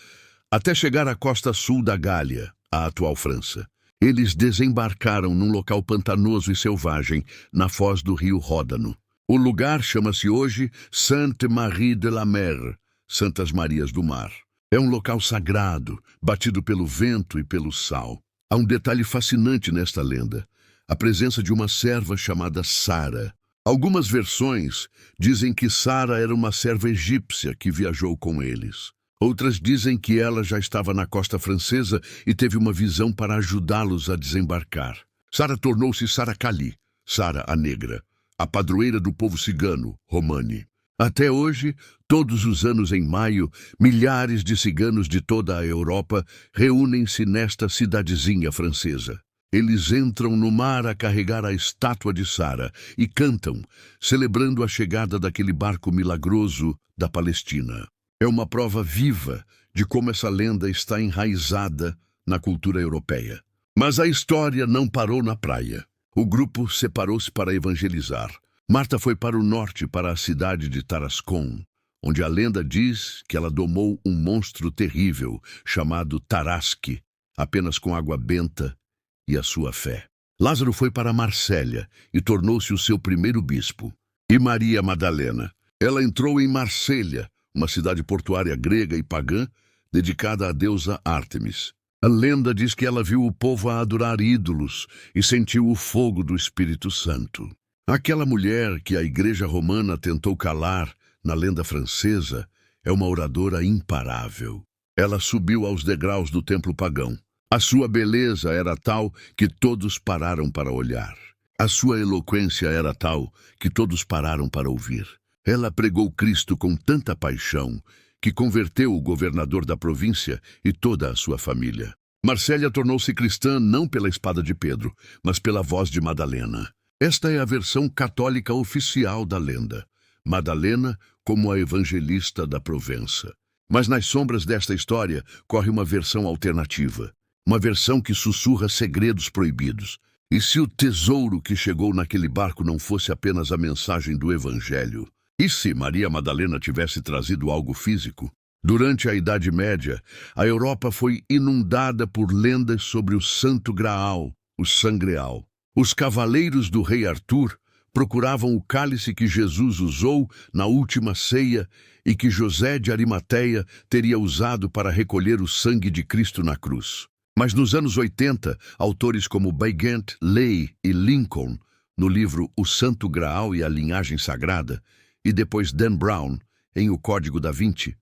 até chegar à costa sul da Gália, a atual França. Eles desembarcaram num local pantanoso e selvagem, na foz do rio Ródano. O lugar chama-se hoje Sainte-Marie de la Mer, Santas Marias do Mar. É um local sagrado, batido pelo vento e pelo sal. Há um detalhe fascinante nesta lenda: a presença de uma serva chamada Sara. Algumas versões dizem que Sara era uma serva egípcia que viajou com eles. Outras dizem que ela já estava na costa francesa e teve uma visão para ajudá-los a desembarcar. Sara tornou-se Sara Cali, Sara a Negra, a padroeira do povo cigano, Romani. Até hoje, todos os anos em maio, milhares de ciganos de toda a Europa reúnem-se nesta cidadezinha francesa. Eles entram no mar a carregar a estátua de Sara e cantam, celebrando a chegada daquele barco milagroso da Palestina. É uma prova viva de como essa lenda está enraizada na cultura europeia. Mas a história não parou na praia. O grupo separou-se para evangelizar. Marta foi para o norte, para a cidade de Tarascon, onde a lenda diz que ela domou um monstro terrível chamado Tarasque, apenas com água benta e a sua fé. Lázaro foi para Marsella e tornou-se o seu primeiro bispo. E Maria Madalena? Ela entrou em Marselha, uma cidade portuária grega e pagã, dedicada à deusa Ártemis. A lenda diz que ela viu o povo a adorar ídolos e sentiu o fogo do Espírito Santo. Aquela mulher que a Igreja Romana tentou calar na lenda francesa é uma oradora imparável. Ela subiu aos degraus do templo pagão. A sua beleza era tal que todos pararam para olhar. A sua eloquência era tal que todos pararam para ouvir. Ela pregou Cristo com tanta paixão que converteu o governador da província e toda a sua família. Marsella tornou-se cristã não pela espada de Pedro, mas pela voz de Madalena. Esta é a versão católica oficial da lenda. Madalena como a evangelista da Provença. Mas nas sombras desta história corre uma versão alternativa. Uma versão que sussurra segredos proibidos. E se o tesouro que chegou naquele barco não fosse apenas a mensagem do Evangelho? E se Maria Madalena tivesse trazido algo físico? Durante a Idade Média, a Europa foi inundada por lendas sobre o Santo Graal, o Sangreal. Os cavaleiros do rei Arthur procuravam o cálice que Jesus usou na última ceia e que José de Arimateia teria usado para recolher o sangue de Cristo na cruz. Mas nos anos 80, autores como Baigent, Ley e Lincoln, no livro O Santo Graal e a Linhagem Sagrada, e depois Dan Brown, em O Código da Vinci,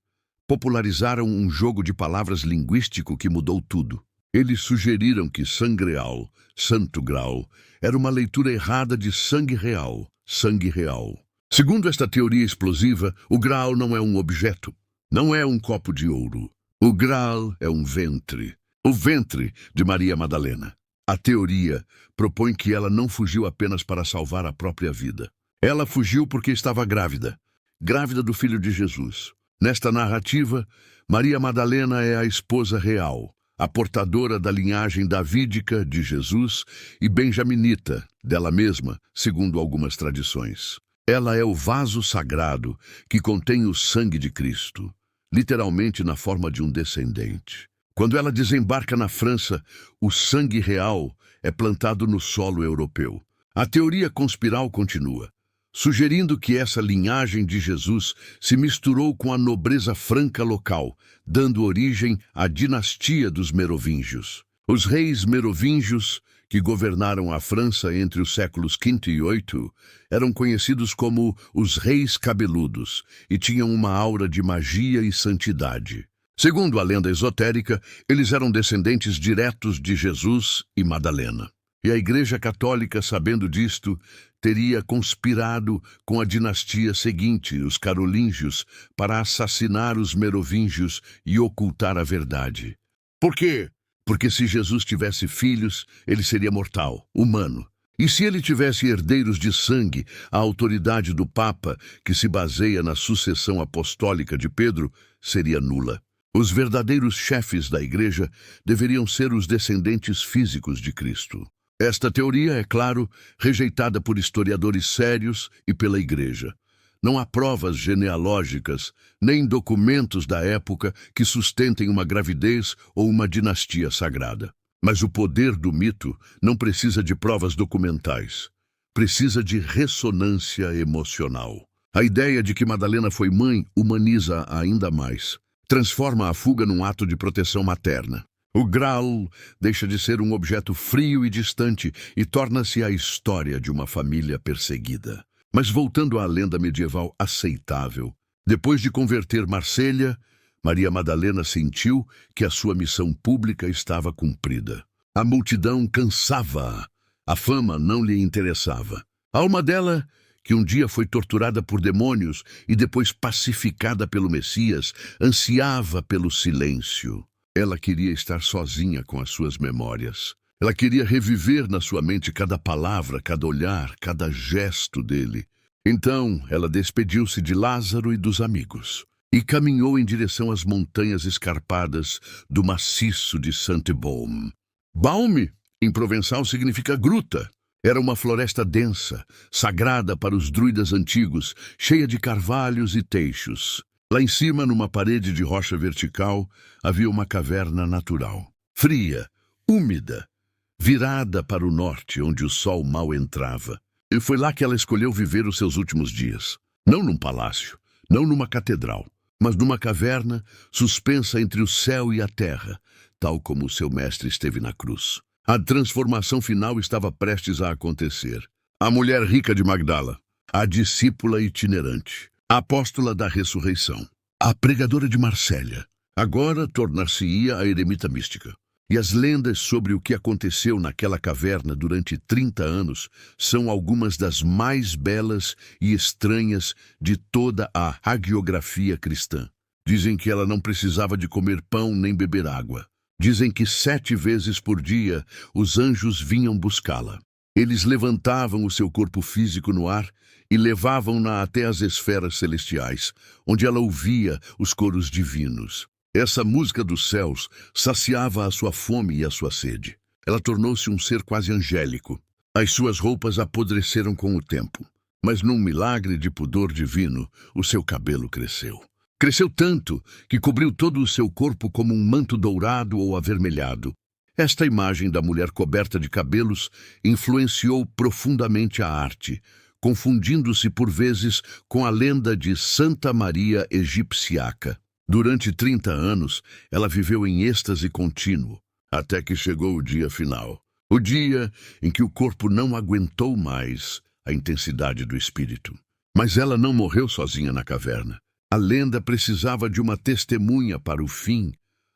popularizaram um jogo de palavras linguístico que mudou tudo. Eles sugeriram que sangreal, santo grau, era uma leitura errada de sangue real, sangue real. Segundo esta teoria explosiva, o graal não é um objeto, não é um copo de ouro. O graal é um ventre, o ventre de Maria Madalena. A teoria propõe que ela não fugiu apenas para salvar a própria vida. Ela fugiu porque estava grávida, grávida do filho de Jesus. Nesta narrativa, Maria Madalena é a esposa real, a portadora da linhagem davídica de Jesus e benjaminita dela mesma, segundo algumas tradições. Ela é o vaso sagrado que contém o sangue de Cristo, literalmente na forma de um descendente. Quando ela desembarca na França, o sangue real é plantado no solo europeu. A teoria conspiral continua, sugerindo que essa linhagem de Jesus se misturou com a nobreza franca local, dando origem à dinastia dos Merovingios. Os reis merovingios, que governaram a França entre os séculos V e VIII, eram conhecidos como os reis cabeludos e tinham uma aura de magia e santidade. Segundo a lenda esotérica, eles eram descendentes diretos de Jesus e Madalena. E a Igreja Católica, sabendo disto, teria conspirado com a dinastia seguinte, os carolíngios, para assassinar os merovingios e ocultar a verdade. Por quê? Porque se Jesus tivesse filhos, ele seria mortal, humano. E se ele tivesse herdeiros de sangue, a autoridade do Papa, que se baseia na sucessão apostólica de Pedro, seria nula. Os verdadeiros chefes da Igreja deveriam ser os descendentes físicos de Cristo. Esta teoria, é claro, rejeitada por historiadores sérios e pela Igreja. Não há provas genealógicas, nem documentos da época que sustentem uma gravidez ou uma dinastia sagrada. Mas o poder do mito não precisa de provas documentais. Precisa de ressonância emocional. A ideia de que Madalena foi mãe humaniza ainda mais. Transforma a fuga num ato de proteção materna. O Graal deixa de ser um objeto frio e distante e torna-se a história de uma família perseguida. Mas voltando à lenda medieval aceitável, depois de converter Marselha, Maria Madalena sentiu que a sua missão pública estava cumprida. A multidão cansava-a, a fama não lhe interessava. A alma dela, que um dia foi torturada por demônios e depois pacificada pelo Messias, ansiava pelo silêncio. Ela queria estar sozinha com as suas memórias. Ela queria reviver na sua mente cada palavra, cada olhar, cada gesto dele. Então, ela despediu-se de Lázaro e dos amigos e caminhou em direção às montanhas escarpadas do maciço de Saint-Baume. Baume, em provençal, significa gruta. Era uma floresta densa, sagrada para os druidas antigos, cheia de carvalhos e teixos. Lá em cima, numa parede de rocha vertical, havia uma caverna natural, fria, úmida, virada para o norte, onde o sol mal entrava. E foi lá que ela escolheu viver os seus últimos dias. Não num palácio, não numa catedral, mas numa caverna suspensa entre o céu e a terra, tal como o seu mestre esteve na cruz. A transformação final estava prestes a acontecer. A mulher rica de Magdala, a discípula itinerante, a apóstola da ressurreição, a pregadora de Marselha, agora tornar-se-ia a eremita mística. E as lendas sobre o que aconteceu naquela caverna durante 30 anos são algumas das mais belas e estranhas de toda a hagiografia cristã. Dizem que ela não precisava de comer pão nem beber água. Dizem que 7 vezes por dia os anjos vinham buscá-la. Eles levantavam o seu corpo físico no ar e levavam-na até as esferas celestiais, onde ela ouvia os coros divinos. Essa música dos céus saciava a sua fome e a sua sede. Ela tornou-se um ser quase angélico. As suas roupas apodreceram com o tempo, mas num milagre de pudor divino, o seu cabelo cresceu. Cresceu tanto que cobriu todo o seu corpo como um manto dourado ou avermelhado. Esta imagem da mulher coberta de cabelos influenciou profundamente a arte, confundindo-se por vezes com a lenda de Santa Maria Egipciaca. Durante 30 anos, ela viveu em êxtase contínuo, até que chegou o dia final. O dia em que o corpo não aguentou mais a intensidade do espírito. Mas ela não morreu sozinha na caverna. A lenda precisava de uma testemunha para o fim,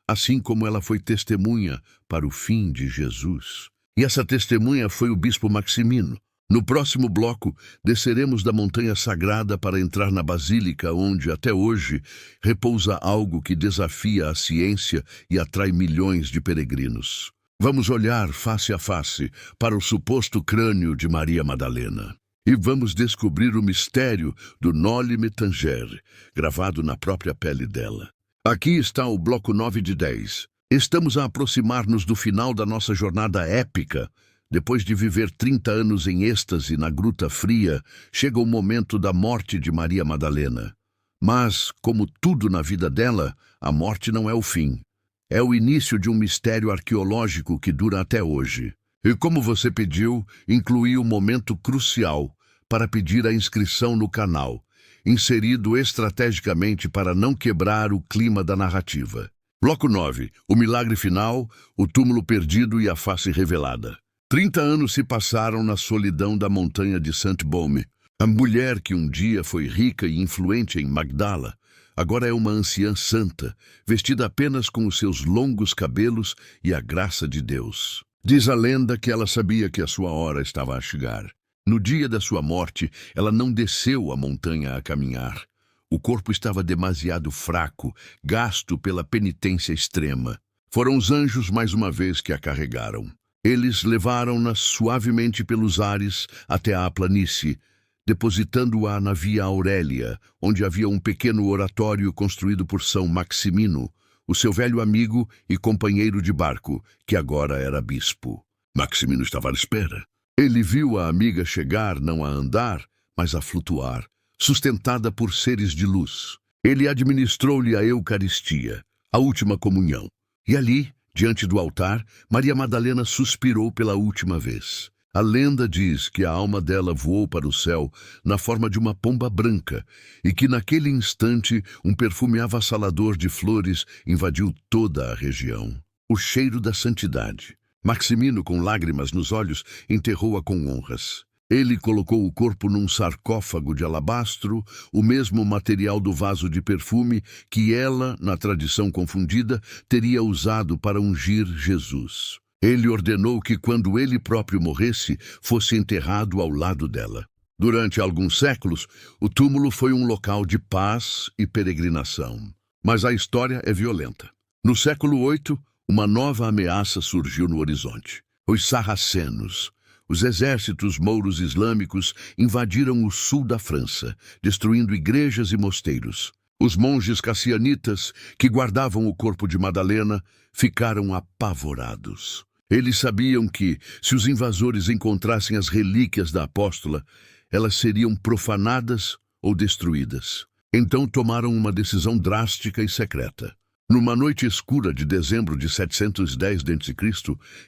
assim como ela foi testemunha para o fim de Jesus. E essa testemunha foi o bispo Maximino. No próximo bloco, desceremos da montanha sagrada para entrar na basílica, onde, até hoje, repousa algo que desafia a ciência e atrai milhões de peregrinos. Vamos olhar face a face para o suposto crânio de Maria Madalena. E vamos descobrir o mistério do Noli Me Tangere, gravado na própria pele dela. Aqui está o bloco 9 de 10. Estamos a aproximar-nos do final da nossa jornada épica. Depois de viver 30 anos em êxtase na Gruta Fria, chega o momento da morte de Maria Madalena. Mas, como tudo na vida dela, a morte não é o fim. É o início de um mistério arqueológico que dura até hoje. E como você pediu, incluí um momento crucial para pedir a inscrição no canal, inserido estrategicamente para não quebrar o clima da narrativa. Bloco 9. O milagre final, o túmulo perdido e a face revelada. 30 anos se passaram na solidão da montanha de Saint-Baume. A mulher que um dia foi rica e influente em Magdala, agora é uma anciã santa, vestida apenas com os seus longos cabelos e a graça de Deus. Diz a lenda que ela sabia que a sua hora estava a chegar. No dia da sua morte, ela não desceu a montanha a caminhar. O corpo estava demasiado fraco, gasto pela penitência extrema. Foram os anjos mais uma vez que a carregaram. Eles levaram-na suavemente pelos ares até à planície, depositando-a na Via Aurélia, onde havia um pequeno oratório construído por São Maximino, o seu velho amigo e companheiro de barco, que agora era bispo. Maximino estava à espera. Ele viu a amiga chegar não a andar, mas a flutuar, sustentada por seres de luz. Ele administrou-lhe a Eucaristia, a última comunhão. E ali, diante do altar, Maria Madalena suspirou pela última vez. A lenda diz que a alma dela voou para o céu na forma de uma pomba branca e que naquele instante um perfume avassalador de flores invadiu toda a região. O cheiro da santidade. Maximino, com lágrimas nos olhos, enterrou-a com honras. Ele colocou o corpo num sarcófago de alabastro, o mesmo material do vaso de perfume que ela, na tradição confundida, teria usado para ungir Jesus. Ele ordenou que, quando ele próprio morresse, fosse enterrado ao lado dela. Durante alguns séculos, o túmulo foi um local de paz e peregrinação. Mas a história é violenta. No século VIII, uma nova ameaça surgiu no horizonte. Os sarracenos. Os exércitos mouros islâmicos invadiram o sul da França, destruindo igrejas e mosteiros. Os monges cassianitas, que guardavam o corpo de Madalena, ficaram apavorados. Eles sabiam que, se os invasores encontrassem as relíquias da apóstola, elas seriam profanadas ou destruídas. Então tomaram uma decisão drástica e secreta. Numa noite escura de dezembro de 710 d.C.,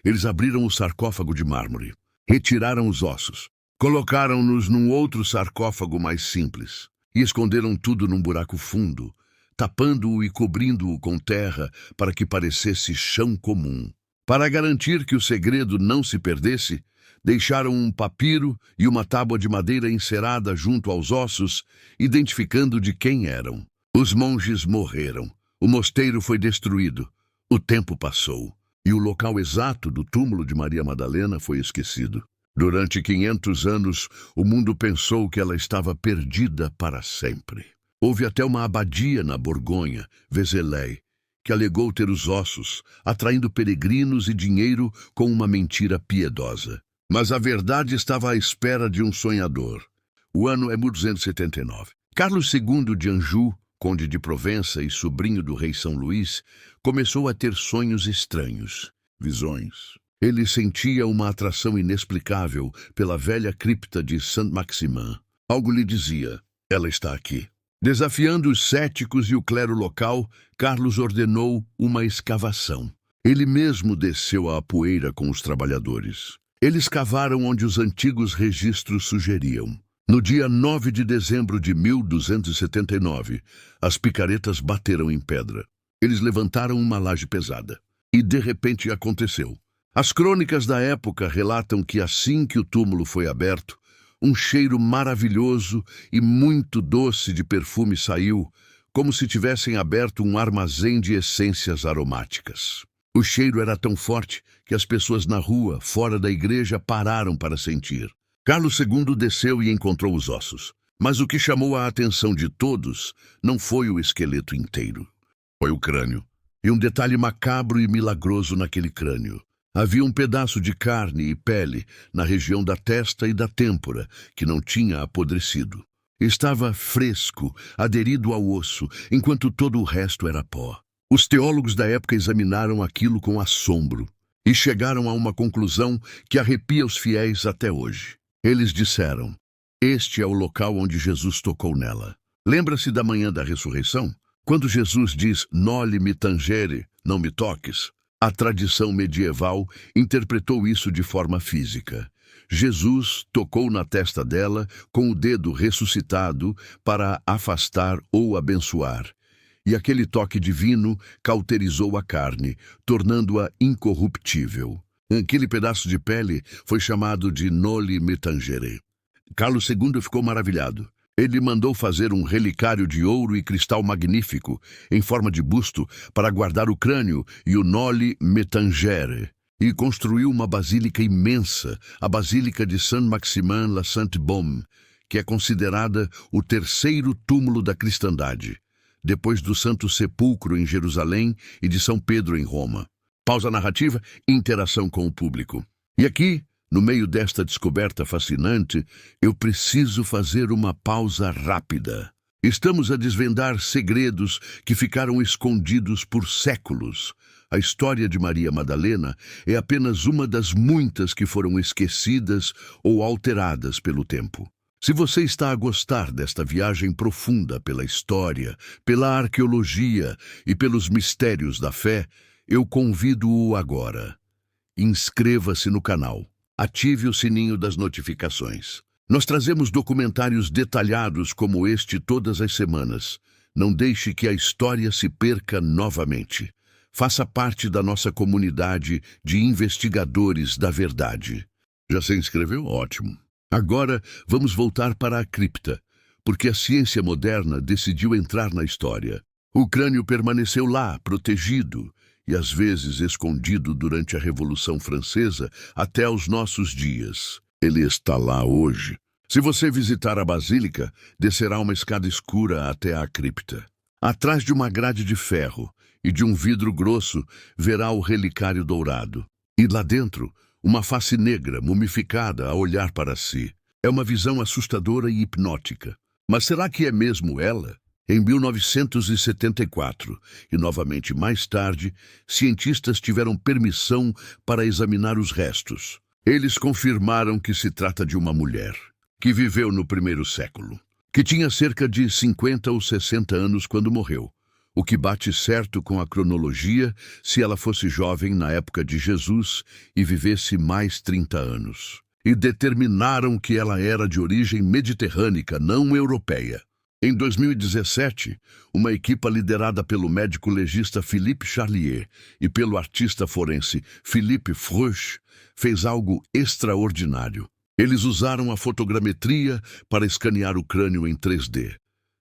eles abriram o sarcófago de mármore, retiraram os ossos, colocaram-nos num outro sarcófago mais simples e esconderam tudo num buraco fundo, tapando-o e cobrindo-o com terra para que parecesse chão comum. Para garantir que o segredo não se perdesse, deixaram um papiro e uma tábua de madeira encerada junto aos ossos, identificando de quem eram. Os monges morreram. O mosteiro foi destruído. O tempo passou. E o local exato do túmulo de Maria Madalena foi esquecido. Durante 500 anos, o mundo pensou que ela estava perdida para sempre. Houve até uma abadia na Borgonha, Vézelay, que alegou ter os ossos, atraindo peregrinos e dinheiro com uma mentira piedosa. Mas a verdade estava à espera de um sonhador. O ano é 1279. Carlos II de Anjou, conde de Provença e sobrinho do rei São Luís, começou a ter sonhos estranhos, visões. Ele sentia uma atração inexplicável pela velha cripta de Saint-Maximin. Algo lhe dizia, ela está aqui. Desafiando os céticos e o clero local, Carlos ordenou uma escavação. Ele mesmo desceu à poeira com os trabalhadores. Eles cavaram onde os antigos registros sugeriam. No dia 9 de dezembro de 1279, as picaretas bateram em pedra. Eles levantaram uma laje pesada. E de repente aconteceu. As crônicas da época relatam que assim que o túmulo foi aberto, um cheiro maravilhoso e muito doce de perfume saiu, como se tivessem aberto um armazém de essências aromáticas. O cheiro era tão forte que as pessoas na rua, fora da igreja, pararam para sentir. Carlos II desceu e encontrou os ossos. Mas o que chamou a atenção de todos não foi o esqueleto inteiro. Foi o crânio. E um detalhe macabro e milagroso naquele crânio. Havia um pedaço de carne e pele na região da testa e da têmpora que não tinha apodrecido. Estava fresco, aderido ao osso, enquanto todo o resto era pó. Os teólogos da época examinaram aquilo com assombro e chegaram a uma conclusão que arrepia os fiéis até hoje. Eles disseram: este é o local onde Jesus tocou nela. Lembra-se da manhã da ressurreição? Quando Jesus diz, noli me tangere, não me toques, a tradição medieval interpretou isso de forma física. Jesus tocou na testa dela com o dedo ressuscitado para afastar ou abençoar. E aquele toque divino cauterizou a carne, tornando-a incorruptível. Aquele pedaço de pele foi chamado de noli me tangere. Carlos II ficou maravilhado. Ele mandou fazer um relicário de ouro e cristal magnífico, em forma de busto, para guardar o crânio e o noli me tangere, e construiu uma basílica imensa, a Basílica de Saint-Maximin-la-Sainte-Baume, que é considerada o terceiro túmulo da cristandade, depois do Santo Sepulcro em Jerusalém e de São Pedro em Roma. Pausa narrativa, interação com o público. E aqui, no meio desta descoberta fascinante, eu preciso fazer uma pausa rápida. Estamos a desvendar segredos que ficaram escondidos por séculos. A história de Maria Madalena é apenas uma das muitas que foram esquecidas ou alteradas pelo tempo. Se você está a gostar desta viagem profunda pela história, pela arqueologia e pelos mistérios da fé, eu convido-o agora. Inscreva-se no canal. Ative o sininho das notificações. Nós trazemos documentários detalhados como este todas as semanas. Não deixe que a história se perca novamente. Faça parte da nossa comunidade de investigadores da verdade. Já se inscreveu? Ótimo. Agora vamos voltar para a cripta, porque a ciência moderna decidiu entrar na história. O crânio permaneceu lá, protegido, e às vezes escondido durante a Revolução Francesa até os nossos dias. Ele está lá hoje. Se você visitar a Basílica, descerá uma escada escura até a cripta. Atrás de uma grade de ferro e de um vidro grosso, verá o relicário dourado. E lá dentro, uma face negra, mumificada, a olhar para si. É uma visão assustadora e hipnótica. Mas será que é mesmo ela? Em 1974, e novamente mais tarde, cientistas tiveram permissão para examinar os restos. Eles confirmaram que se trata de uma mulher, que viveu no primeiro século, que tinha cerca de 50 ou 60 anos quando morreu, o que bate certo com a cronologia se ela fosse jovem na época de Jesus e vivesse mais 30 anos. E determinaram que ela era de origem mediterrânea, não europeia. Em 2017, uma equipa liderada pelo médico legista Philippe Charlier e pelo artista forense Philippe Fruch fez algo extraordinário. Eles usaram a fotogrametria para escanear o crânio em 3D,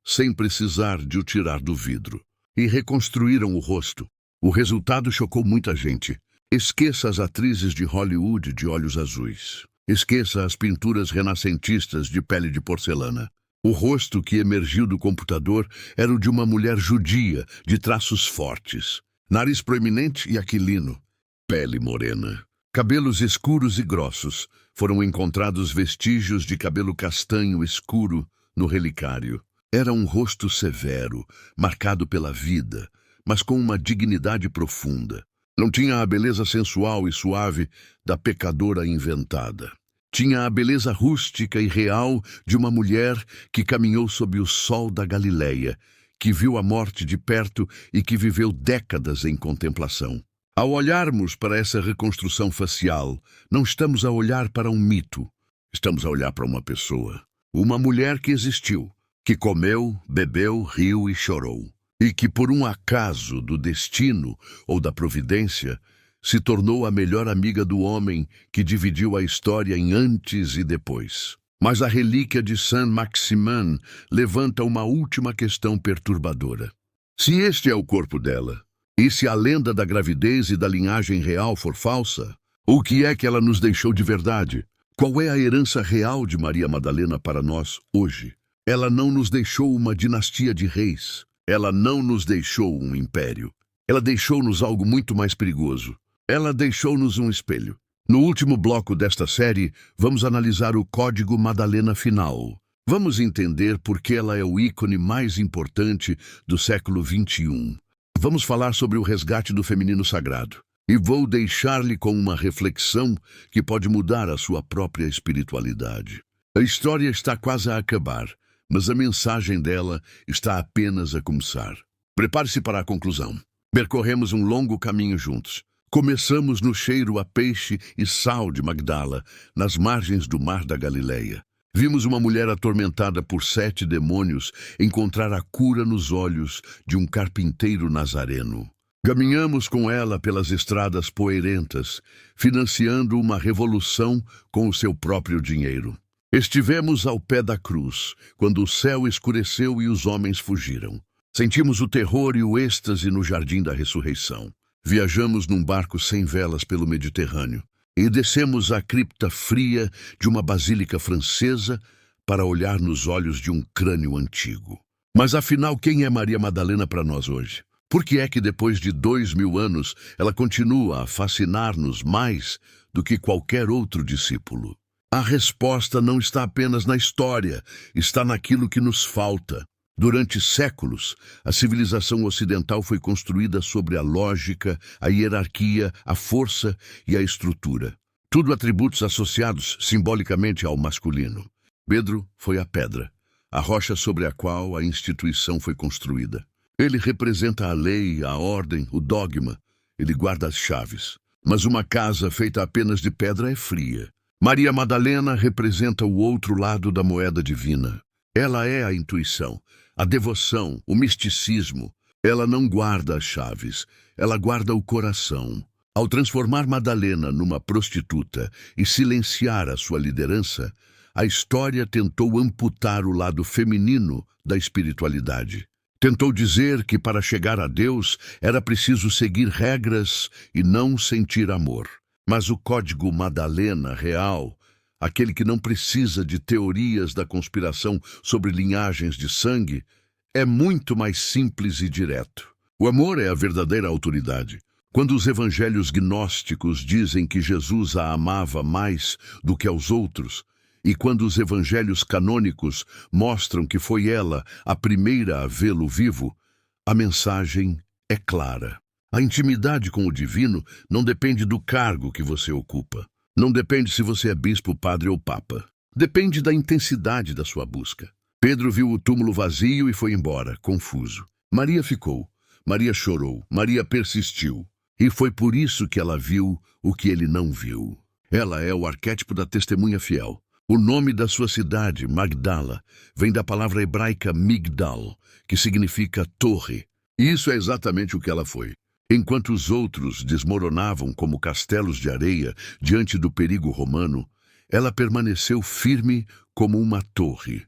sem precisar de o tirar do vidro, e reconstruíram o rosto. O resultado chocou muita gente. Esqueça as atrizes de Hollywood de olhos azuis. Esqueça as pinturas renascentistas de pele de porcelana. O rosto que emergiu do computador era o de uma mulher judia, de traços fortes. Nariz proeminente e aquilino. Pele morena. Cabelos escuros e grossos. Foram encontrados vestígios de cabelo castanho escuro no relicário. Era um rosto severo, marcado pela vida, mas com uma dignidade profunda. Não tinha a beleza sensual e suave da pecadora inventada. Tinha a beleza rústica e real de uma mulher que caminhou sob o sol da Galileia, que viu a morte de perto e que viveu décadas em contemplação. Ao olharmos para essa reconstrução facial, não estamos a olhar para um mito, estamos a olhar para uma pessoa. Uma mulher que existiu, que comeu, bebeu, riu e chorou, e que por um acaso do destino ou da providência se tornou a melhor amiga do homem que dividiu a história em antes e depois. Mas a relíquia de Saint-Maximin levanta uma última questão perturbadora. Se este é o corpo dela, e se a lenda da gravidez e da linhagem real for falsa, o que é que ela nos deixou de verdade? Qual é a herança real de Maria Madalena para nós hoje? Ela não nos deixou uma dinastia de reis. Ela não nos deixou um império. Ela deixou-nos algo muito mais perigoso. Ela deixou-nos um espelho. No último bloco desta série, vamos analisar o Código Madalena Final. Vamos entender por que ela é o ícone mais importante do século XXI. Vamos falar sobre o resgate do feminino sagrado. E vou deixar-lhe com uma reflexão que pode mudar a sua própria espiritualidade. A história está quase a acabar, mas a mensagem dela está apenas a começar. Prepare-se para a conclusão. Percorremos um longo caminho juntos. Começamos no cheiro a peixe e sal de Magdala, nas margens do Mar da Galileia. Vimos uma mulher atormentada por 7 demônios encontrar a cura nos olhos de um carpinteiro nazareno. Caminhamos com ela pelas estradas poeirentas, financiando uma revolução com o seu próprio dinheiro. Estivemos ao pé da cruz, quando o céu escureceu e os homens fugiram. Sentimos o terror e o êxtase no jardim da ressurreição. Viajamos num barco sem velas pelo Mediterrâneo e descemos à cripta fria de uma basílica francesa para olhar nos olhos de um crânio antigo. Mas afinal, quem é Maria Madalena para nós hoje? Por que é que depois de 2000 anos ela continua a fascinar-nos mais do que qualquer outro discípulo? A resposta não está apenas na história, está naquilo que nos falta. Durante séculos, a civilização ocidental foi construída sobre a lógica, a hierarquia, a força e a estrutura. Tudo atributos associados simbolicamente ao masculino. Pedro foi a pedra, a rocha sobre a qual a instituição foi construída. Ele representa a lei, a ordem, o dogma. Ele guarda as chaves. Mas uma casa feita apenas de pedra é fria. Maria Madalena representa o outro lado da moeda divina. Ela é a intuição, a devoção, o misticismo. Ela não guarda as chaves, ela guarda o coração. Ao transformar Madalena numa prostituta e silenciar a sua liderança, a história tentou amputar o lado feminino da espiritualidade. Tentou dizer que para chegar a Deus era preciso seguir regras e não sentir amor. Mas o Código Madalena real, aquele que não precisa de teorias da conspiração sobre linhagens de sangue, é muito mais simples e direto. O amor é a verdadeira autoridade. Quando os evangelhos gnósticos dizem que Jesus a amava mais do que aos outros, e quando os evangelhos canônicos mostram que foi ela a primeira a vê-lo vivo, a mensagem é clara. A intimidade com o divino não depende do cargo que você ocupa. Não depende se você é bispo, padre ou papa. Depende da intensidade da sua busca. Pedro viu o túmulo vazio e foi embora, confuso. Maria ficou. Maria chorou. Maria persistiu. E foi por isso que ela viu o que ele não viu. Ela é o arquétipo da testemunha fiel. O nome da sua cidade, Magdala, vem da palavra hebraica Migdal, que significa torre. E isso é exatamente o que ela foi. Enquanto os outros desmoronavam como castelos de areia diante do perigo romano, ela permaneceu firme como uma torre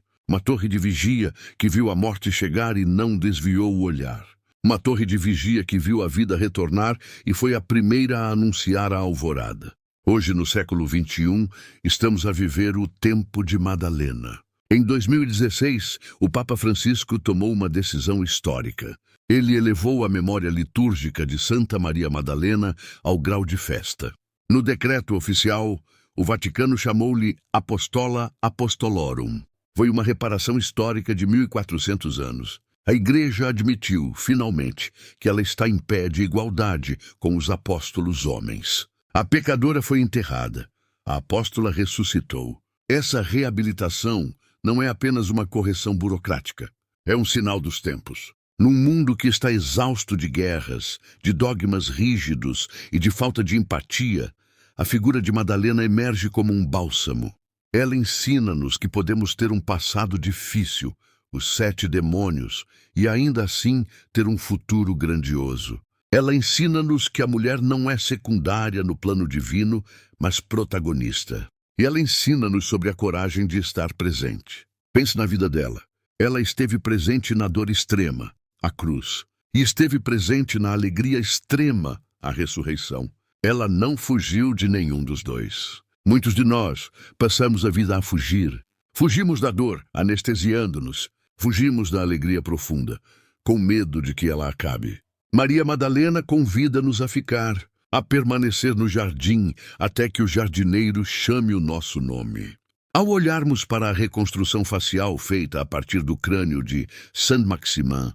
de vigia que viu a morte chegar e não desviou o olhar. Uma torre de vigia que viu a vida retornar e foi a primeira a anunciar a alvorada. Hoje, no século XXI, estamos a viver o tempo de Madalena. Em 2016, o Papa Francisco tomou uma decisão histórica. Ele elevou a memória litúrgica de Santa Maria Madalena ao grau de festa. No decreto oficial, o Vaticano chamou-lhe Apostola Apostolorum. Foi uma reparação histórica de 1400 anos. A Igreja admitiu, finalmente, que ela está em pé de igualdade com os apóstolos homens. A pecadora foi enterrada. A apóstola ressuscitou. Essa reabilitação não é apenas uma correção burocrática. É um sinal dos tempos. Num mundo que está exausto de guerras, de dogmas rígidos e de falta de empatia, a figura de Madalena emerge como um bálsamo. Ela ensina-nos que podemos ter um passado difícil, os 7 demônios, e ainda assim ter um futuro grandioso. Ela ensina-nos que a mulher não é secundária no plano divino, mas protagonista. E ela ensina-nos sobre a coragem de estar presente. Pense na vida dela. Ela esteve presente na dor extrema, a cruz, e esteve presente na alegria extrema, a ressurreição. Ela não fugiu de nenhum dos dois. Muitos de nós passamos a vida a fugir. Fugimos da dor, anestesiando-nos. Fugimos da alegria profunda, com medo de que ela acabe. Maria Madalena convida-nos a ficar, a permanecer no jardim até que o jardineiro chame o nosso nome. Ao olharmos para a reconstrução facial feita a partir do crânio de Saint-Maximin,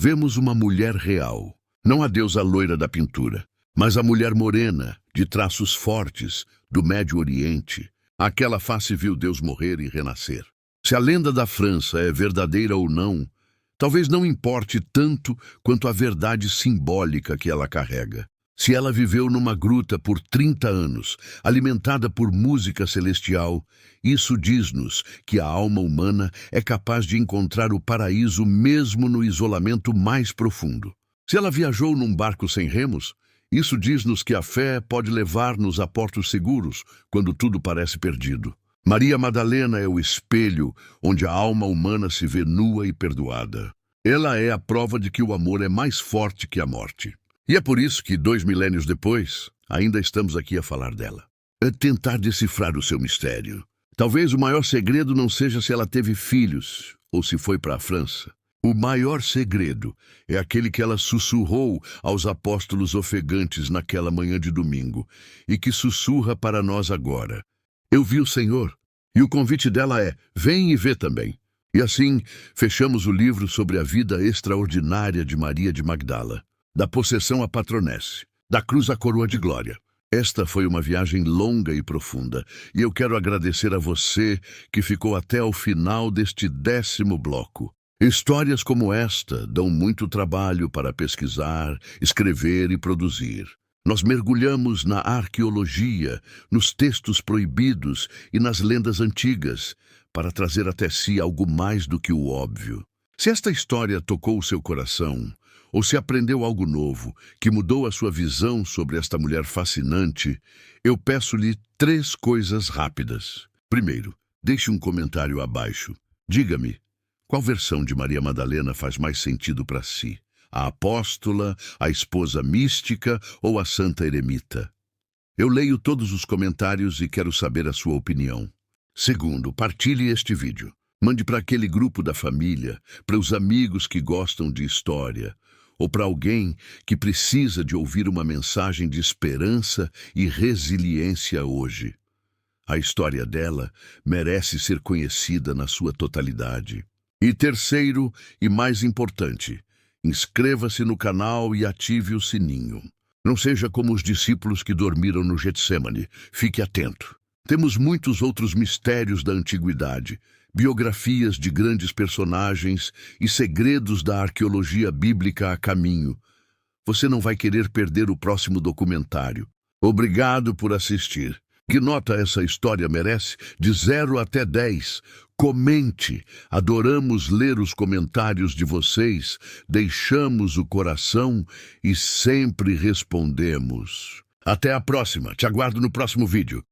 vemos uma mulher real, não a deusa loira da pintura, mas a mulher morena, de traços fortes, do Médio Oriente. Aquela face viu Deus morrer e renascer. Se a lenda da França é verdadeira ou não, talvez não importe tanto quanto a verdade simbólica que ela carrega. Se ela viveu numa gruta por 30 anos, alimentada por música celestial, isso diz-nos que a alma humana é capaz de encontrar o paraíso mesmo no isolamento mais profundo. Se ela viajou num barco sem remos, isso diz-nos que a fé pode levar-nos a portos seguros quando tudo parece perdido. Maria Madalena é o espelho onde a alma humana se vê nua e perdoada. Ela é a prova de que o amor é mais forte que a morte. E é por isso que, 2 milênios depois, ainda estamos aqui a falar dela. É tentar decifrar o seu mistério. Talvez o maior segredo não seja se ela teve filhos ou se foi para a França. O maior segredo é aquele que ela sussurrou aos apóstolos ofegantes naquela manhã de domingo e que sussurra para nós agora. Eu vi o Senhor. E o convite dela é, vem e vê também. E assim, fechamos o livro sobre a vida extraordinária de Maria de Magdala. Da possessão à patronesse, da cruz à coroa de glória. Esta foi uma viagem longa e profunda, e eu quero agradecer a você que ficou até o final deste 10º bloco. Histórias como esta dão muito trabalho para pesquisar, escrever e produzir. Nós mergulhamos na arqueologia, nos textos proibidos e nas lendas antigas, para trazer até si algo mais do que o óbvio. Se esta história tocou o seu coração, ou se aprendeu algo novo, que mudou a sua visão sobre esta mulher fascinante, eu peço-lhe 3 coisas rápidas. Primeiro, deixe um comentário abaixo. Diga-me, qual versão de Maria Madalena faz mais sentido para si? A apóstola, a esposa mística ou a santa eremita? Eu leio todos os comentários e quero saber a sua opinião. Segundo, partilhe este vídeo. Mande para aquele grupo da família, para os amigos que gostam de história, ou para alguém que precisa de ouvir uma mensagem de esperança e resiliência hoje. A história dela merece ser conhecida na sua totalidade. E terceiro, e mais importante, inscreva-se no canal e ative o sininho. Não seja como os discípulos que dormiram no Getsemane. Fique atento. Temos muitos outros mistérios da antiguidade, biografias de grandes personagens e segredos da arqueologia bíblica a caminho. Você não vai querer perder o próximo documentário. Obrigado por assistir. Que nota essa história merece? De 0 até 10. Comente. Adoramos ler os comentários de vocês. Deixamos o coração e sempre respondemos. Até a próxima. Te aguardo no próximo vídeo.